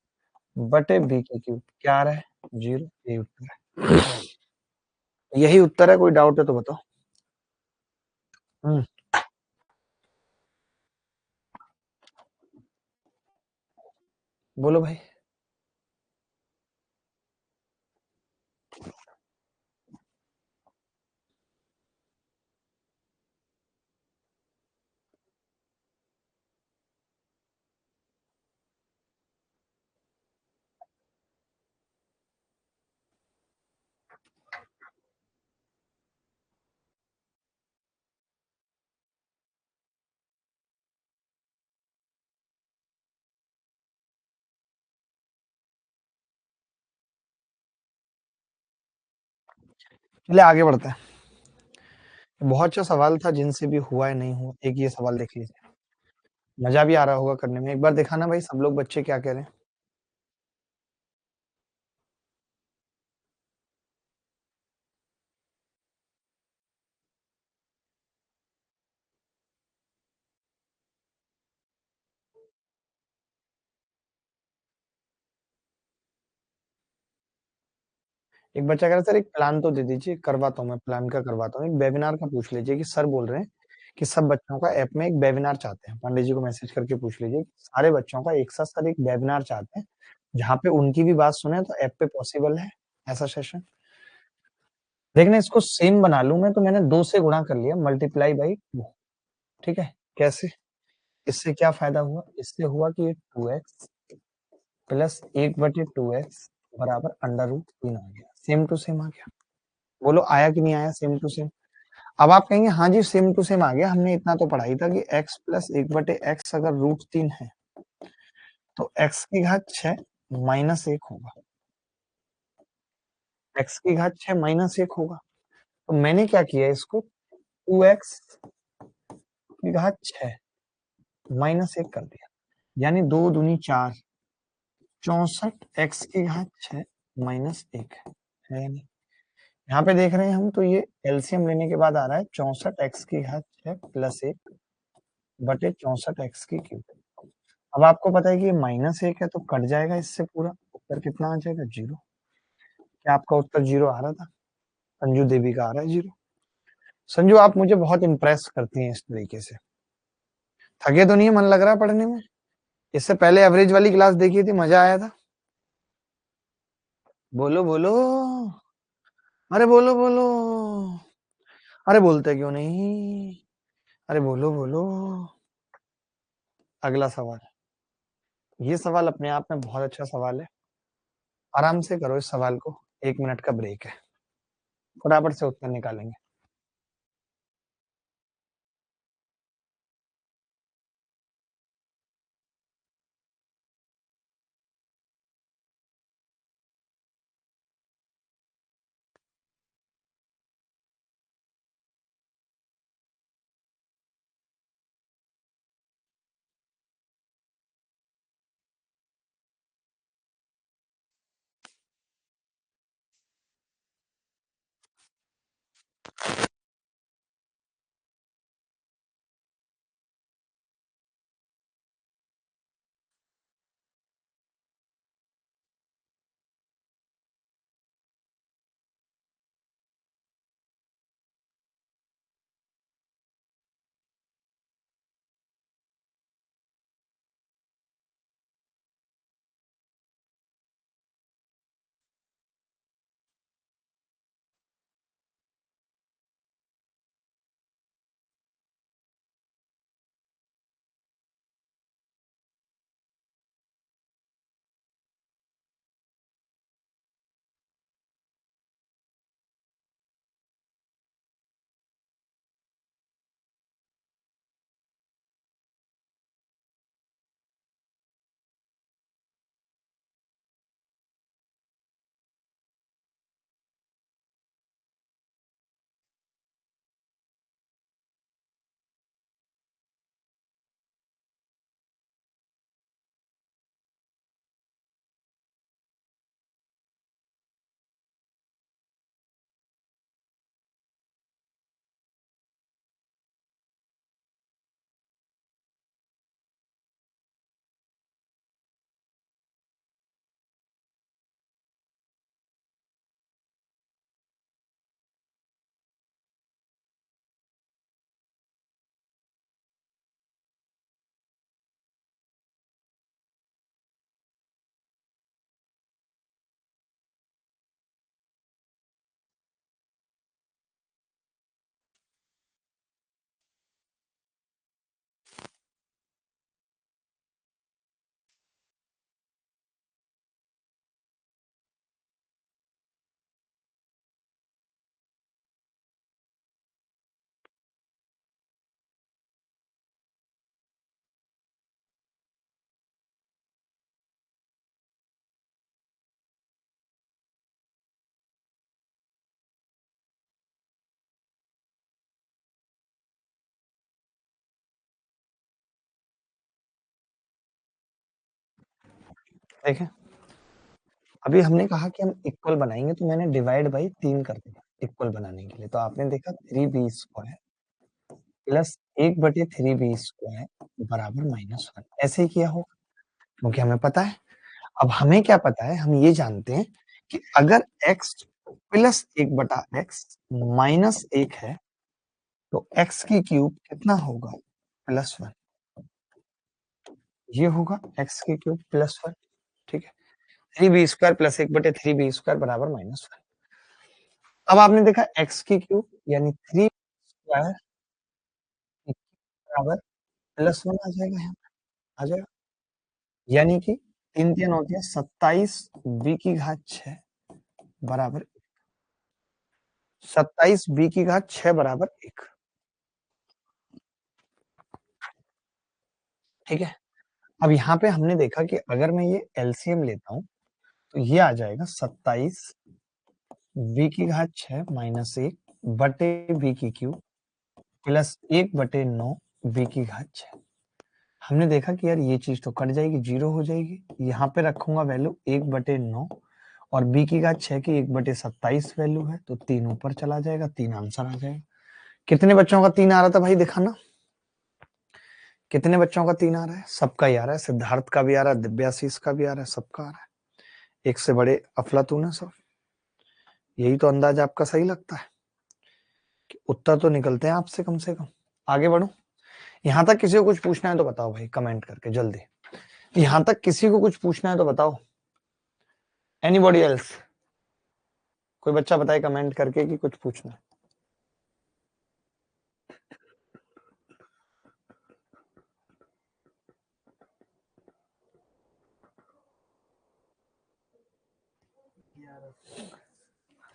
बटे b की क्यूब क्या आ रहा है? 0। यही उत्तर है, यही उत्तर है। कोई डाउट है तो बताओ। बोलो भाई। चलिए आगे बढ़ते हैं। बहुत अच्छा सवाल था, जिनसे भी हुआ है नहीं हुआ, एक ये सवाल देख लीजिए। मजा भी आ रहा होगा करने में। एक बार दिखाना भाई सब लोग बच्चे क्या कह रहे हैं। एक बच्चा कह रहा है सर एक प्लान तो दे दीजिए, करवाता हूँ मैं, प्लान का करवाता हूँ। एक वेबिनार का पूछ लीजिए कि सर बोल रहे हैं कि सब बच्चों का ऐप में एक वेबिनार चाहते हैं। पंडित जी को मैसेज करके पूछ लीजिए कि सारे बच्चों का एक साथ सर एक वेबिनार चाहते हैं, जहाँ पे उनकी भी बात सुने, तो ऐप पे पॉसिबल है ऐसा सेशन? देखना इसको सेम बना लूं मैं, तो मैंने 2 से गुणा कर लिया, मल्टीप्लाई बाई 2। ठीक है, कैसे? इससे क्या फायदा हुआ? इससे हुआ कि 2x प्लस 1/2x बराबर अंडर रूट 3 आ गया। सेम टू सेम आ गया। बोलो आया कि नहीं आया सेम टू सेम? अब आप कहेंगे हाँ जी सेम टू सेम आ गया, हमने इतना तो पढ़ा ही था कि x प्लस 1/x अगर रूट 3 है, तो x की घात 6 माइनस 1 होगा। x की घात 6 माइनस 1 होगा। तो मैंने क्या किया, इसको 2x की घात 6 माइनस 1 कर दिया, यानी 2 दूनी 4, 64 x की घात 6 माइनस 1 है या नहीं? यहाँ पे देख रहे हैं हम, तो ये एलसीएम लेने के बाद आ रहा है 64 x की घात 6 प्लस 1 बटे 64 x की क्यूब। अब आपको पता है कि ये माइनस 1 है, तो कट जाएगा इससे पूरा, उत्तर कितना आ जाएगा? 0। क्या आपका उत्तर 0 आ रहा था? संजू देवी का आ रहा है 0। संजू आप मुझे बहुत इंप्रेस करती हैं इस तरीके से। थके तो नहीं है? मन लग रहा है पढ़ने में? इससे पहले एवरेज वाली क्लास देखी थी, मजा आया था। बोलो बोलो, अरे बोलो बोलो, अरे बोलते क्यों नहीं? अरे बोलो बोलो। अगला सवाल, ये सवाल अपने आप में बहुत अच्छा सवाल है। आराम से करो इस सवाल को, 1 मिनट का ब्रेक है, फटाफट से उत्तर निकालेंगे। देखें, अभी हमने कहा कि हम इक्वल बनाएंगे तो मैंने डिवाइड बाई 3 कर दिया इक्वल बनाने के लिए, तो आपने देखा 3b² प्लस 1/3b² बराबर -1 ऐसे ही किया होगा, क्योंकि हमें पता है। अब हमें क्या पता है, हम ये जानते हैं कि अगर x प्लस 1/x माइनस 1 है तो x की क्यूब कितना होगा, +1। ये होगा x की क्यूब +1, ठीक है। 3b² प्लस 1/3b² बराबर -1। अब आपने देखा x की क्यूब यानी 3 स्क्वायर बराबर +1 आ जाएगा, यहाँ आ जाएगा, यानी कि 3 3 होती है 27 b⁻6 बराबर 27 b⁻6 बराबर 1, ठीक है। अब यहाँ पे हमने देखा कि अगर मैं ये एलसीएम लेता हूँ तो ये आ जाएगा 27 b⁻6 माइनस 1 बटे b की क्यूब प्लस 1/9 b⁻6। हमने देखा कि यार ये चीज तो कट जाएगी, 0 हो जाएगी। यहाँ पे रखूंगा वैल्यू 1/9 और b⁻6 की 1/27 वैल्यू है, तो 3 ऊपर चला जाएगा, 3 आंसर आ जाएगा। कितने बच्चों का 3 आ रहा था भाई, दिखाना कितने बच्चों का 3 आ रहा है। सबका ही आ रहा है, सिद्धार्थ का भी आ रहा है, दिव्याशीष का भी आ रहा है, सबका आ रहा है। एक से बड़े अफलातून है सब। यही तो अंदाज आपका सही लगता है कि उत्तर तो निकलते हैं आपसे कम से कम। आगे बढ़ो, यहां तक किसी को कुछ पूछना है तो बताओ भाई, कमेंट करके जल्दी। यहां तक किसी को कुछ पूछना है तो बताओ। एनीबॉडी एल्स, कोई बच्चा बताए कमेंट करके कि कुछ पूछना है।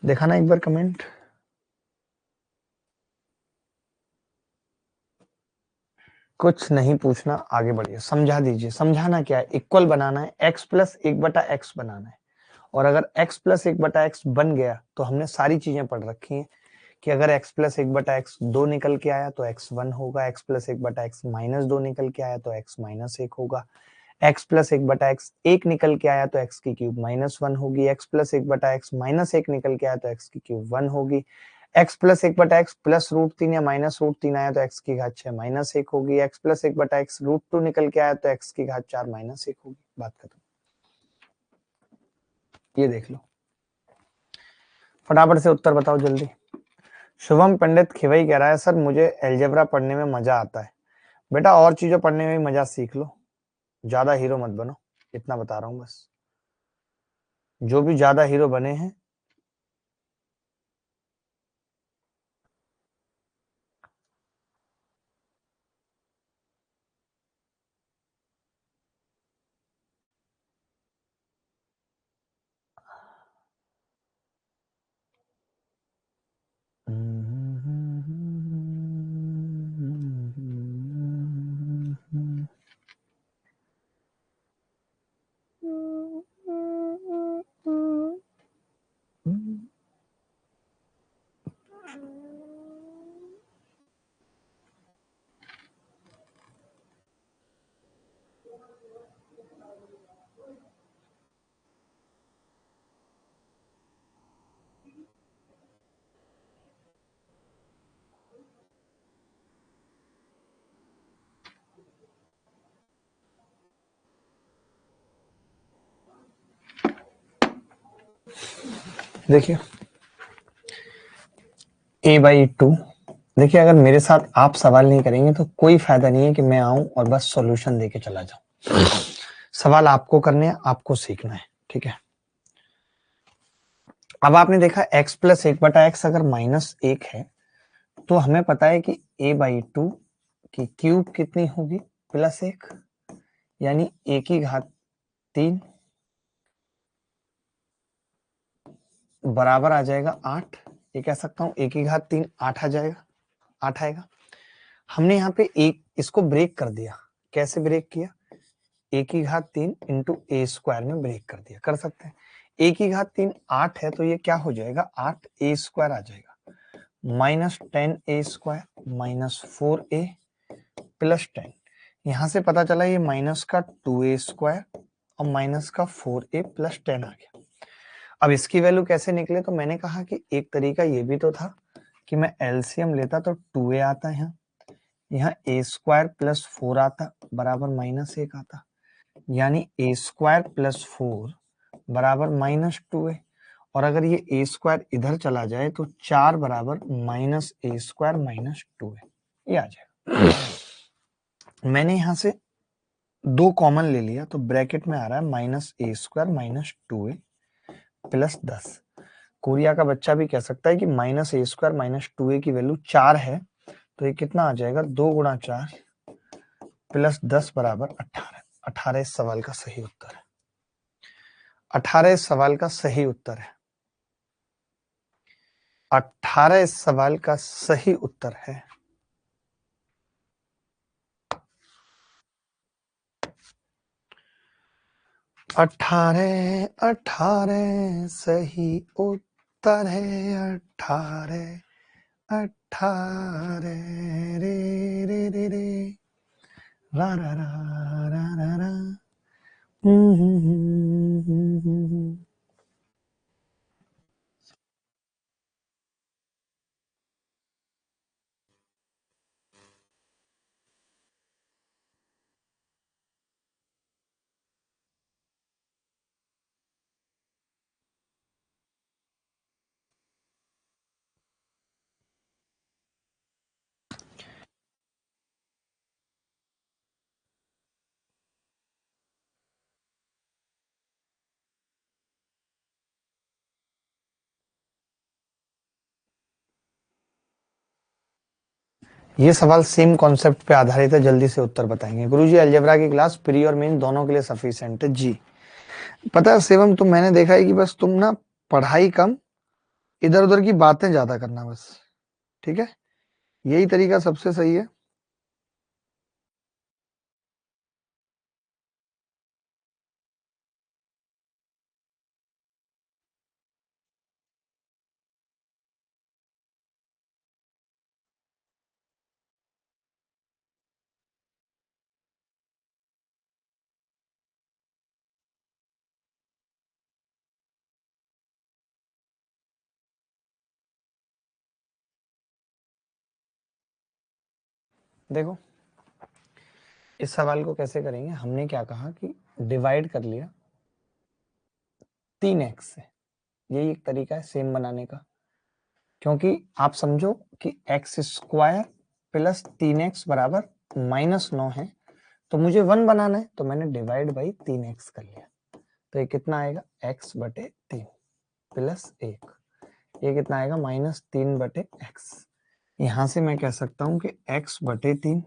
देखा ना एक बार कमेंट। कुछ नहीं पूछना, आगे बढ़िए, समझा दीजिए। समझाना क्या है, इक्वल बनाना है, x प्लस 1/x बनाना है। और अगर x प्लस 1/x बन गया तो हमने सारी चीजें पढ़ रखी हैं कि अगर x प्लस 1/x 2 निकल के आया तो x 1 होगा, x प्लस 1/x माइनस 2 निकल के आया तो x माइनस 1 होगा, x प्लस 1/x 1 निकल के आया तो x की क्यूब -1 होगी, x प्लस 1/x माइनस 1 निकल के आया तो x की क्यूब 1 होगी, x प्लस 1/x प्लस √3 या माइनस √3 आया तो x की घात 6 -1 होगी, x प्लस 1/x √2 निकल के आया तो x की घात 4 -1 होगी। बात खत्म। ये देख लो, फटाफट से उत्तर बताओ जल्दी। शुभम पंडित खिवई कह रहा है सर मुझे एलजेब्रा पढ़ने में मजा आता है। बेटा और चीजों पढ़ने में भी मजा सीख लो, ज्यादा हीरो मत बनो, इतना बता रहा हूं बस। जो भी ज्यादा हीरो बने हैं देखिए a/2। देखिए अगर मेरे साथ आप सवाल नहीं करेंगे तो कोई फायदा नहीं है कि मैं आऊं और बस सॉल्यूशन देके चला जाऊं। सवाल आपको करने हैं, आपको सीखना है, ठीक है। अब आपने देखा x प्लस 1/x अगर -1 है तो हमें पता है कि a/2 की क्यूब कितनी होगी, +1, यानी a की घात 3 बराबर आ जाएगा 8। ये कह सकता हूं a की घात 3 8 आ जाएगा, 8 आएगा। हमने यहाँ पे एक इसको ब्रेक कर दिया। कैसे ब्रेक किया, a की घात 3 इंटू a² में ब्रेक कर दिया, कर सकते हैं। a की घात 3 8 है तो ये क्या हो जाएगा, 8a² आ जाएगा, -10a² -4a +10। यहां से पता चला ये माइनस का 2a² और माइनस का 4a प्लस 10 आ गया। अब इसकी वैल्यू कैसे निकले, तो मैंने कहा कि एक तरीका ये भी तो था कि मैं एलसीएम लेता तो 2a आता है, यहाँ a स्क्वायर प्लस 4 आता बराबर माइनस 1 आता, यानी a स्क्वायर प्लस 4 बराबर माइनस 2a। और अगर ये a स्क्वायर इधर चला जाए तो 4 बराबर minus a square minus 2a, ये आ जाएगा। मैंने यहां से 2 कॉमन ले लिया तो ब्रैकेट में आ रहा है minus a square minus 2a plus 10। Korea का बच्चा भी कह सकता है कि minus a square minus 2a की वैल्यू 4 है, तो ये कितना आ जाएगा, 2 गुणा 4 प्लस 10 बराबर 18। 18 इस सवाल का सही उत्तर है। 18 इस सवाल का सही उत्तर है। 18 इस सवाल का सही उत्तर है। अठारह 18 सही उत्तर है। 18 18 रे रे रे रे रा रा रा रा रा रा। ये सवाल सेम कॉन्सेप्ट पे आधारित है, जल्दी से उत्तर बताएंगे। गुरुजी अलजेब्रा की क्लास प्री और मेन दोनों के लिए सफिशिएंट है जी। पता है शिवम, तुम मैंने देखा है कि बस तुम ना पढ़ाई कम, इधर उधर की बातें ज्यादा करना बस, ठीक है, यही तरीका सबसे सही है। देखो इस सवाल को कैसे करेंगे, हमने क्या कहा कि डिवाइड कर लिया 3x से, यही एक तरीका है सेम बनाने का। क्योंकि आप समझो कि एक्स स्क्वायर प्लस 3x बराबर माइनस 9 है, तो मुझे 1 बनाना है, तो मैंने डिवाइड बाई 3x कर लिया। तो ये कितना आएगा, x बटे 3 प्लस 1, ये कितना आएगा माइनस 3 बटे x। यहां से मैं कह सकता हूं कि x बटे 3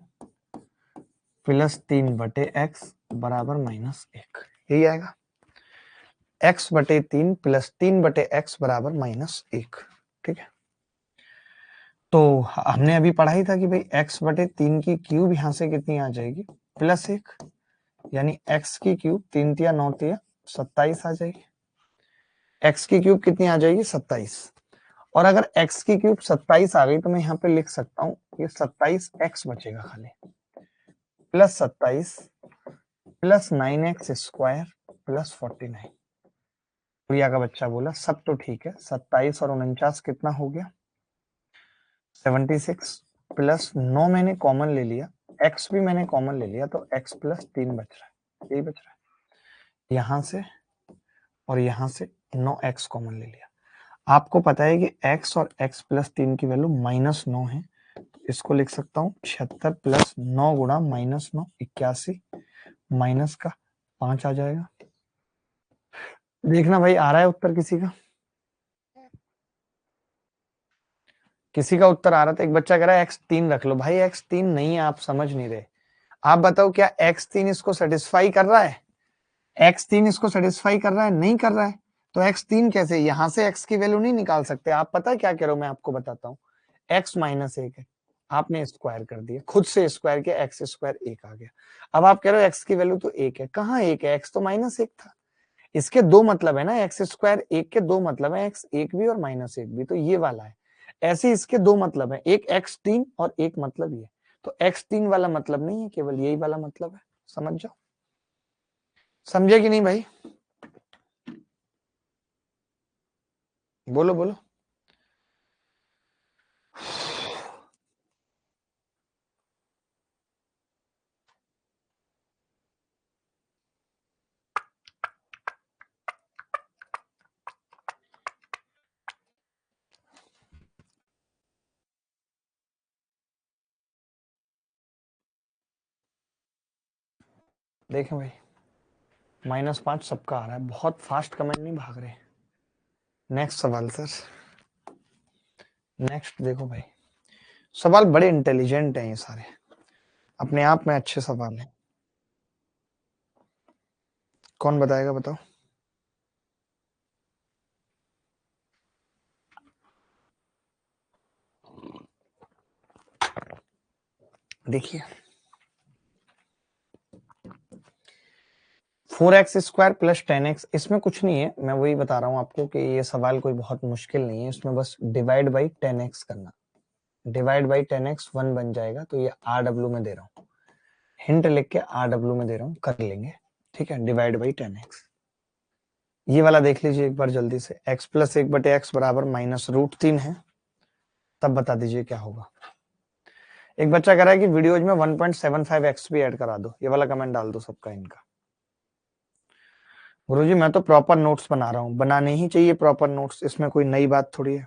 प्लस 3 बटे x बराबर माइनस 1, यही आएगा। x बटे 3 प्लस 3 बटे x बराबर माइनस 1, ठीक है। तो हमने अभी पढ़ा ही था कि भाई x बटे 3 की क्यूब यहां से कितनी आ जाएगी, प्लस 1, यानी x की क्यूब 3 तिया 9 तिया 27 आ जाएगी। x की क्यूब कितनी आ जाएगी, 27। और अगर x की क्यूब 27 आ गई तो मैं यहाँ पे लिख सकता हूँ ये 27x बचेगा खाली, plus 27 plus 9x square plus 49। प्रिया का बच्चा बोला सब तो ठीक है, 27 और 49 कितना हो गया, 76 प्लस 9 मैंने कॉमन ले लिया, x भी मैंने कॉमन ले लिया, तो x प्लस 3 बच रहा है, यही बच रहा है। यहां से और यहां से 9x कॉमन ले लिया। आपको पता है कि x और x प्लस 3 की वैल्यू माइनस 9 है, तो इसको लिख सकता हूँ 76 प्लस 9 गुणा माइनस 9 81, माइनस का 5 आ जाएगा। देखना भाई आ रहा है उत्तर किसी का, किसी का उत्तर आ रहा था। एक बच्चा कह रहा है x3 रख लो, भाई x3 नहीं है, आप समझ नहीं रहे। आप बताओ क्या x3 इसको सेटिस्फाई कर रहा है, x3 इसको सेटिस्फाई कर रहा है, नहीं कर रहा है। तो x3 कैसे, यहां से x की वैल्यू नहीं निकाल सकते। आप पता है क्या कह रहे हो, मैं आपको बताता हूँ, x माइनस 1 है, आपने स्क्वायर कर दिया, खुद से स्क्वायर किया, एक्स स्क्वायर 1 आ गया। अब आप कह रहे हो x की वैल्यू तो 1 है, कहाँ 1 है, x तो माइनस 1 था। इसके दो मतलब है ना, एक्स स्क्वायर 1 के दो मतलब है, x 1 भी और माइनस 1 भी, तो ये वाला है। ऐसे इसके दो मतलब है, एक x3 और एक मतलब ये। तो x3 वाला मतलब नहीं है, केवल यही वाला मतलब है, समझ जाओ। समझे कि नहीं भाई? बोलो बोलो। देखें भाई, -5 सबका आ रहा है, बहुत फास्ट कमेंट नहीं भाग रहे। नेक्स्ट सवाल सर, नेक्स्ट देखो भाई, सवाल बड़े इंटेलिजेंट हैं ये सारे, अपने आप में अच्छे सवाल हैं। कौन बताएगा बताओ? देखिए 4x² प्लस 10x, इसमें कुछ नहीं है, मैं वही बता रहा हूं आपको कि ये सवाल कोई बहुत मुश्किल नहीं है, इसमें बस डिवाइड बाई 10x करना, डिवाइड बाई 10x 1 बन जाएगा, तो ये RW में दे रहा हूँ, हिंट लिख के RW में दे रहा हूँ, कर लेंगे, ठीक है। डिवाइड बाई 10x, ये वाला देख लीजिए एक बार जल्दी से, x प्लस 1/x बराबर -√3 है, तब बता दीजिए क्या होगा। एक बच्चा कह रहा है कि वीडियोज में 1.75x भी ऐड करा दो, ये वाला कमेंट डाल दो सबका इनका। गुरुजी मैं तो प्रॉपर नोट्स बना रहा हूँ, बनाने ही चाहिए प्रॉपर नोट्स, इसमें कोई नई बात थोड़ी है।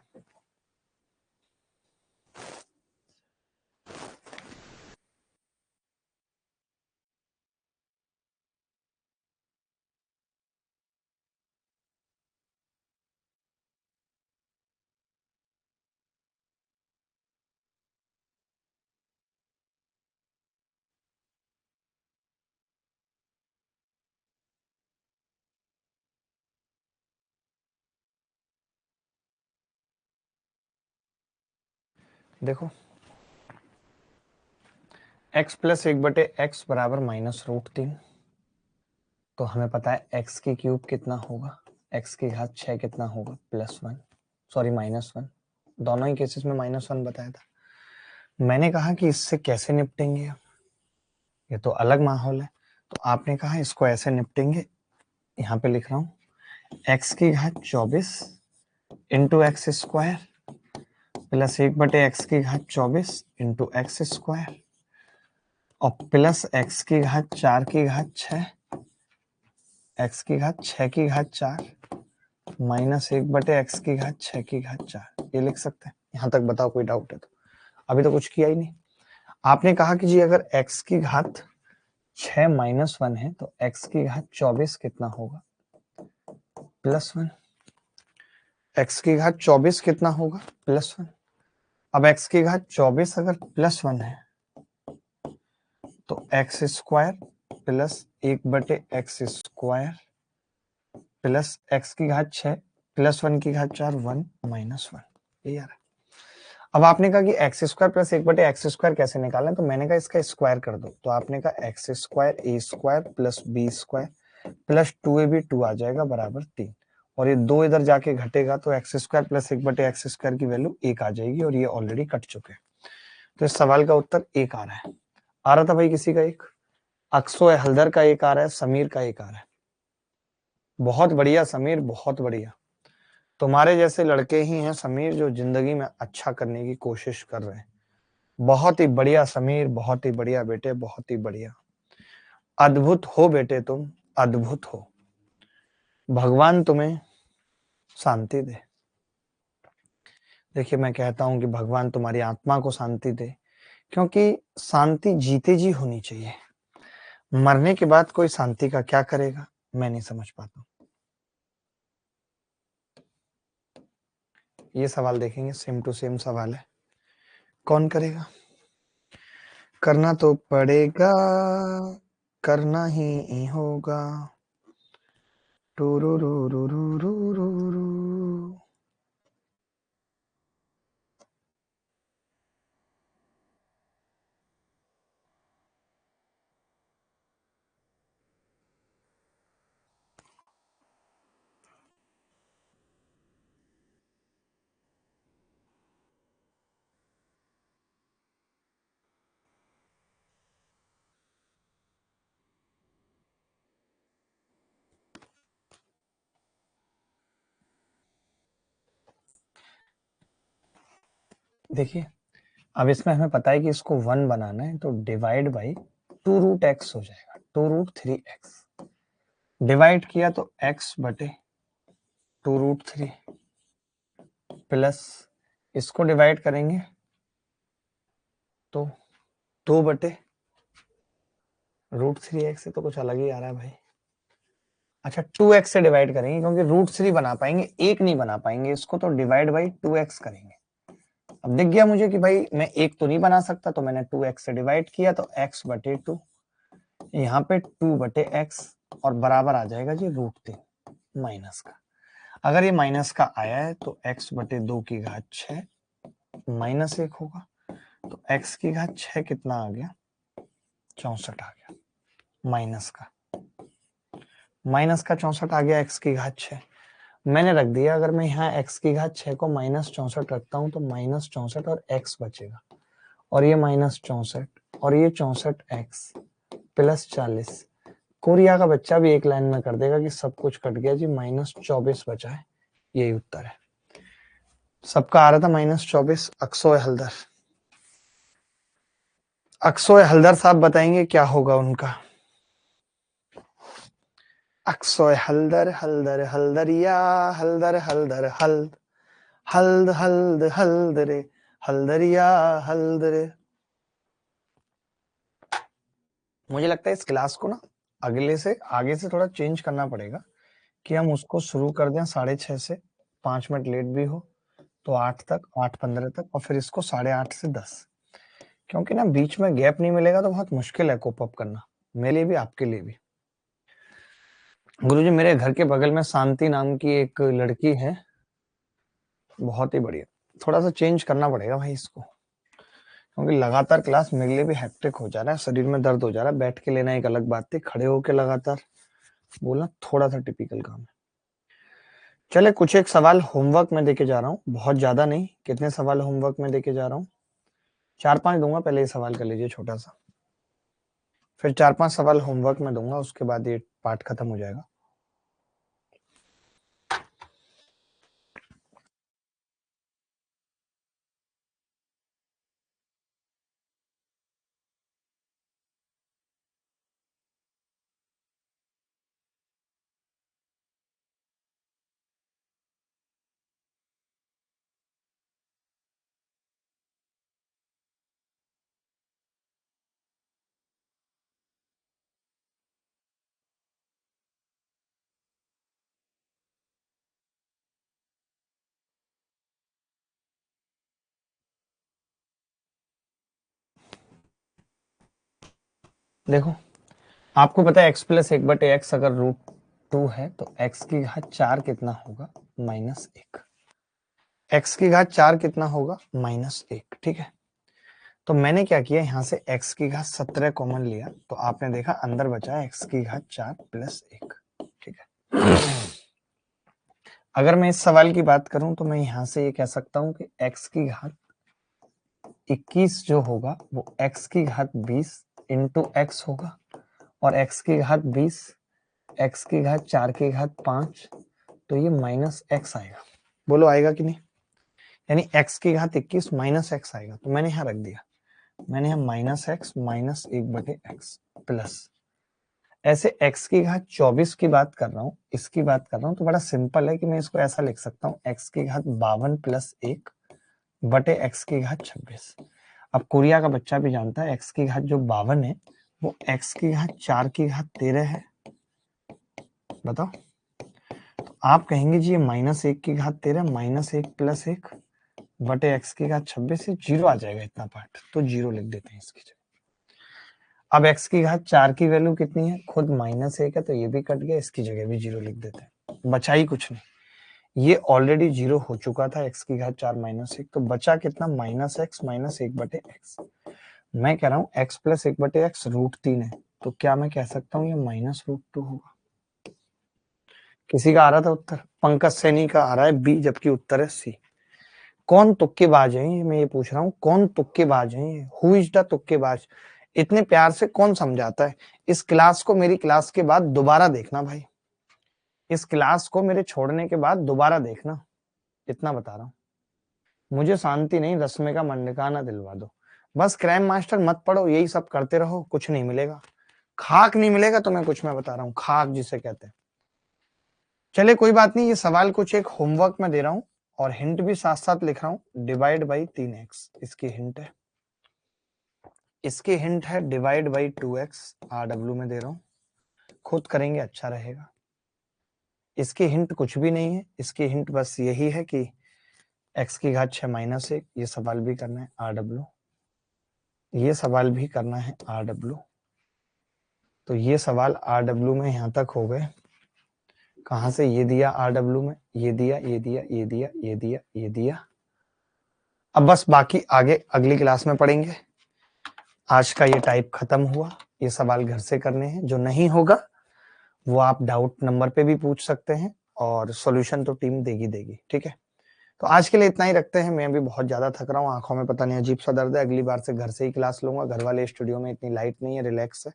देखो x प्लस 1/x बराबर -√3, तो हमें पता है x की क्यूब कितना होगा, x की घात 6 कितना होगा, +1, सॉरी -1, दोनों ही केसेस में -1 बताया था। मैंने कहा कि इससे कैसे निपटेंगे, ये तो अलग माहौल है, तो आपने कहा इसको ऐसे निपटेंगे, यहाँ पे लिख रहा हूँ x की घात 24 into x square plus 1/x की घात 24 इंटू एक्स स्क्वायर और प्लस x की घात 4 की घात 6, x की घात 6 की घात 4 -1/x की घात 6 की घात 4, ये लिख सकते हैं। यहां तक बताओ कोई डाउट है तो? अभी तो कुछ किया ही नहीं। आपने कहा कि जी अगर x की घात 6 -1 है तो x की घात 24 कितना होगा, +1, x की घात 24 कितना होगा, +1। अब x की घात 24 अगर +1 है तो x square plus 1/x square plus x की घात 6 +1 की घात 4 1 -1, ये यार। अब आपने कहा कि x square plus 1/x square कैसे निकालना है, तो मैंने कहा इसका स्क्वायर कर दो, तो आपने कहा X square A square plus B square plus 2ab 2 आ जाएगा बराबर 3, और ये 2 इधर जाके घटेगा तो x square plus 1/x square की वैल्यू 1 आ जाएगी, और ये ऑलरेडी कट चुके हैं, तो इस सवाल का उत्तर 1 आ रहा है। आ रहा था भाई किसी का एक, अक्सो हल्दर का एक आ रहा है, समीर का एक आ रहा है। बहुत बढ़िया समीर, बहुत बढ़िया, तुम्हारे जैसे लड़के ही हैं समीर जो जिंदगी में अच्छा करने की कोशिश कर रहे हैं। बहुत ही बढ़िया समीर, बहुत ही बढ़िया बेटे, बहुत ही बढ़िया, अद्भुत हो बेटे तुम, अद्भुत हो। भगवान तुम्हें शांति दे। देखिए मैं कहता हूं कि भगवान तुम्हारी आत्मा को शांति दे, क्योंकि शांति जीते जी होनी चाहिए, मरने के बाद कोई शांति का क्या करेगा, मैं नहीं समझ पाता। ये सवाल देखेंगे, सेम टू सेम सवाल है, कौन करेगा? करना तो पड़ेगा, करना ही होगा, टूरू रू रू रू रू रू रू। देखिए अब इसमें हमें पता है कि इसको 1 बनाना है, तो डिवाइड बाई 2 रूट एक्स हो जाएगा, 2 रूट 3x। डिवाइड किया तो x बटे 2 रूट 3 प्लस इसको डिवाइड करेंगे तो 2 बटे रूट 3x से तो कुछ अलग ही आ रहा है भाई। अच्छा 2x से डिवाइड करेंगे क्योंकि रूट 3 बना पाएंगे, एक नहीं बना पाएंगे इसको, तो डिवाइड बाई 2x करेंगे। अब दिख गया मुझे कि भाई मैं एक तो नहीं बना सकता, तो मैंने 2x से डिवाइड किया तो x बटे 2, यहाँ पे 2 बटे x और बराबर आ जाएगा जी रूट 3 माइनस का। अगर ये माइनस का आया है तो x बटे 2 की घात 6 माइनस 1 होगा, तो x की घात 6 कितना आ गया, 64 आ गया। माइनस का 64 आ गया, x की घात 6 मैंने रख दिया। अगर मैं यहाँ x की घात 6 को माइनस 64 रखता हूँ तो माइनस 64 और x बचेगा, और ये माइनस 64 और ये 64x प्लस 40। कोरिया का बच्चा भी एक लाइन में कर देगा कि सब कुछ कट गया जी, माइनस 24 बचा है, यही उत्तर है। सबका आ रहा था माइनस 24। अक्सोय हल्दर, अक्सोय हल्दर साहब बताएंगे क्या होगा उनका। अक्सोय हल्दर हल्दर हल्दरिया हल्दर हल्दर हल्द हल्द हल्द हल्दरे हल्दरिया हल्दरे। मुझे लगता है इस क्लास को ना अगले से आगे से थोड़ा चेंज करना पड़ेगा कि हम उसको शुरू कर दें 6:30 से, 5 मिनट लेट भी हो तो 8 तक, 8:15 तक, और फिर इसको 8:30 से 10, क्योंकि ना बीच में गैप नहीं मिलेगा तो बहुत मुश्किल है कोप अप करना, मेरे लिए भी आपके लिए भी। गुरुजी मेरे घर के बगल में शांति नाम की एक लड़की है, बहुत ही बढ़िया। थोड़ा सा चेंज करना पड़ेगा भाई इसको, क्योंकि लगातार क्लास मेरे लिए भी हैक्टिक हो जा रहा है, शरीर में दर्द हो जा रहा है। बैठ के लेना एक अलग बात थी, खड़े होके लगातार बोलना थोड़ा सा टिपिकल काम है। चले कुछ एक सवाल होमवर्क में देके जा रहा हूँ, बहुत ज्यादा नहीं। कितने सवाल होमवर्क में देके जा रहा हूँ, 4-5 दूंगा। पहले ये सवाल कर लीजिए छोटा सा, फिर 4-5 सवाल होमवर्क में दूंगा, उसके बाद ये पार्ट खत्म हो जाएगा। देखो आपको पता है x प्लस 1/x अगर रूट 2 है तो x की घात 4 कितना होगा, -1। x की घात 4 कितना होगा, -1। ठीक है, तो मैंने क्या किया, यहाँ से x की घात 17 कॉमन लिया, तो आपने देखा अंदर बचा x की घात 4 + 1। ठीक है, अगर मैं इस सवाल की बात करूं तो मैं यहाँ से ये कह सकता हूं कि x की घात 21 जो होगा वो x की घात 20 इंटू x होगा, और x की घात 20 x की घात 4 की घात 5, तो ये -x आएगा। बोलो आएगा कि नहीं, यानी x की घात 21 -x आएगा, तो मैंने यहाँ रख दिया, मैंने यहाँ -x -1/x प्लस, ऐसे x की घात 24 की बात कर रहा हूँ, इसकी बात कर रहा हूँ, तो बड़ा सिंपल है कि मैं इसको ऐसा लिख सकता हूँ, x की घात 52 + 1 बटे x की घात 26। अब कोरिया का बच्चा भी जानता है x की घात जो 52 है वो x की घात 4 की घात 13 है। बताओ, तो आप कहेंगे जी ये -1 की घात 13 -1 + 1 बटे x की घात 26 से 0 आ जाएगा इतना पार्ट, तो 0 लिख देते हैं इसकी जगह। अब x की घात 4 की वैल्यू कितनी है, खुद -1 है, तो ये भी कट गया, इसकी जगह भी 0 लिख देते हैं, बचा ही कुछ नहीं, ये ऑलरेडी 0 हो चुका था, x की घात 4 -1, तो बचा कितना, -x -1/x। मैं कह रहा हूँ x + 1/x √3 है, तो क्या मैं कह सकता हूँ ये -√2 होगा। किसी का आ रहा था उत्तर, पंकज सैनी का आ रहा है बी, जबकि उत्तर है सी। कौन तुक्केबाज है ये, मैं ये पूछ रहा हूँ, कौन तुक्केबाज है ये, हु इज द तुक्केबाज। इतने प्यार से कौन समझाता है। इस क्लास को मेरी क्लास के बाद दोबारा देखना भाई, इस क्लास को मेरे छोड़ने के बाद दोबारा देखना, इतना बता रहा हूँ। मुझे शांति नहीं, रस्मे का मंडकाना दिलवा दो। बस क्राइम मास्टर मत पढ़ो, यही सब करते रहो, कुछ नहीं मिलेगा, खाक नहीं मिलेगा तुम्हें कुछ, मैं बता रहा हूँ, खाक जिसे कहते हैं। चलिए कोई बात नहीं, ये सवाल कुछ एक होमवर्क में दे रहा हूँ और हिंट भी साथ साथ लिख रहा हूँ। डिवाइड बाई 3x इसकी हिंट है, इसकी हिंट है डिवाइड बाई 2x, RW में दे रहा हूँ, खुद करेंगे अच्छा रहेगा। इसकी हिंट कुछ भी नहीं है, इसकी हिंट बस यही है कि x की घात 6 - 1, ये सवाल भी करना है RW, ये सवाल भी करना है RW। तो ये सवाल RW में यहां तक हो गए। कहां से ये दिया RW में, ये दिया, ये दिया, ये दिया, ये दिया, ये दिया। अब बस बाकी आगे अगली क्लास में पढ़ेंगे। आज का ये टाइप खत्म हुआ, ये सवाल घर से करने हैं, जो नहीं होगा वो आप डाउट नंबर पे भी पूछ सकते हैं और सॉल्यूशन तो टीम देगी, ठीक है। तो आज के लिए इतना ही रखते हैं, मैं भी बहुत ज्यादा थक रहा हूँ, आंखों में पता नहीं अजीब सा दर्द है, अगली बार से घर से ही क्लास लूंगा, घर वाले स्टूडियो में इतनी लाइट नहीं है, रिलैक्स है।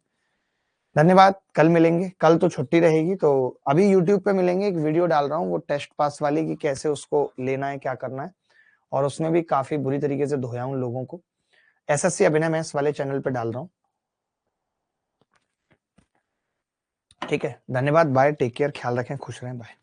धन्यवाद, कल मिलेंगे, कल तो छुट्टी रहेगी, तो अभी यूट्यूब पे मिलेंगे, एक वीडियो डाल रहा हूँ वो टेस्ट पास वाली की, कैसे उसको लेना है, क्या करना है, और उसमें भी काफी बुरी तरीके से धोया हूं लोगों को, SSC अभिनय मैथ्स वाले चैनल पे डाल रहा हूँ। ठीक है, धन्यवाद, बाय, टेक केयर, ख्याल रखें, खुश रहें, बाय।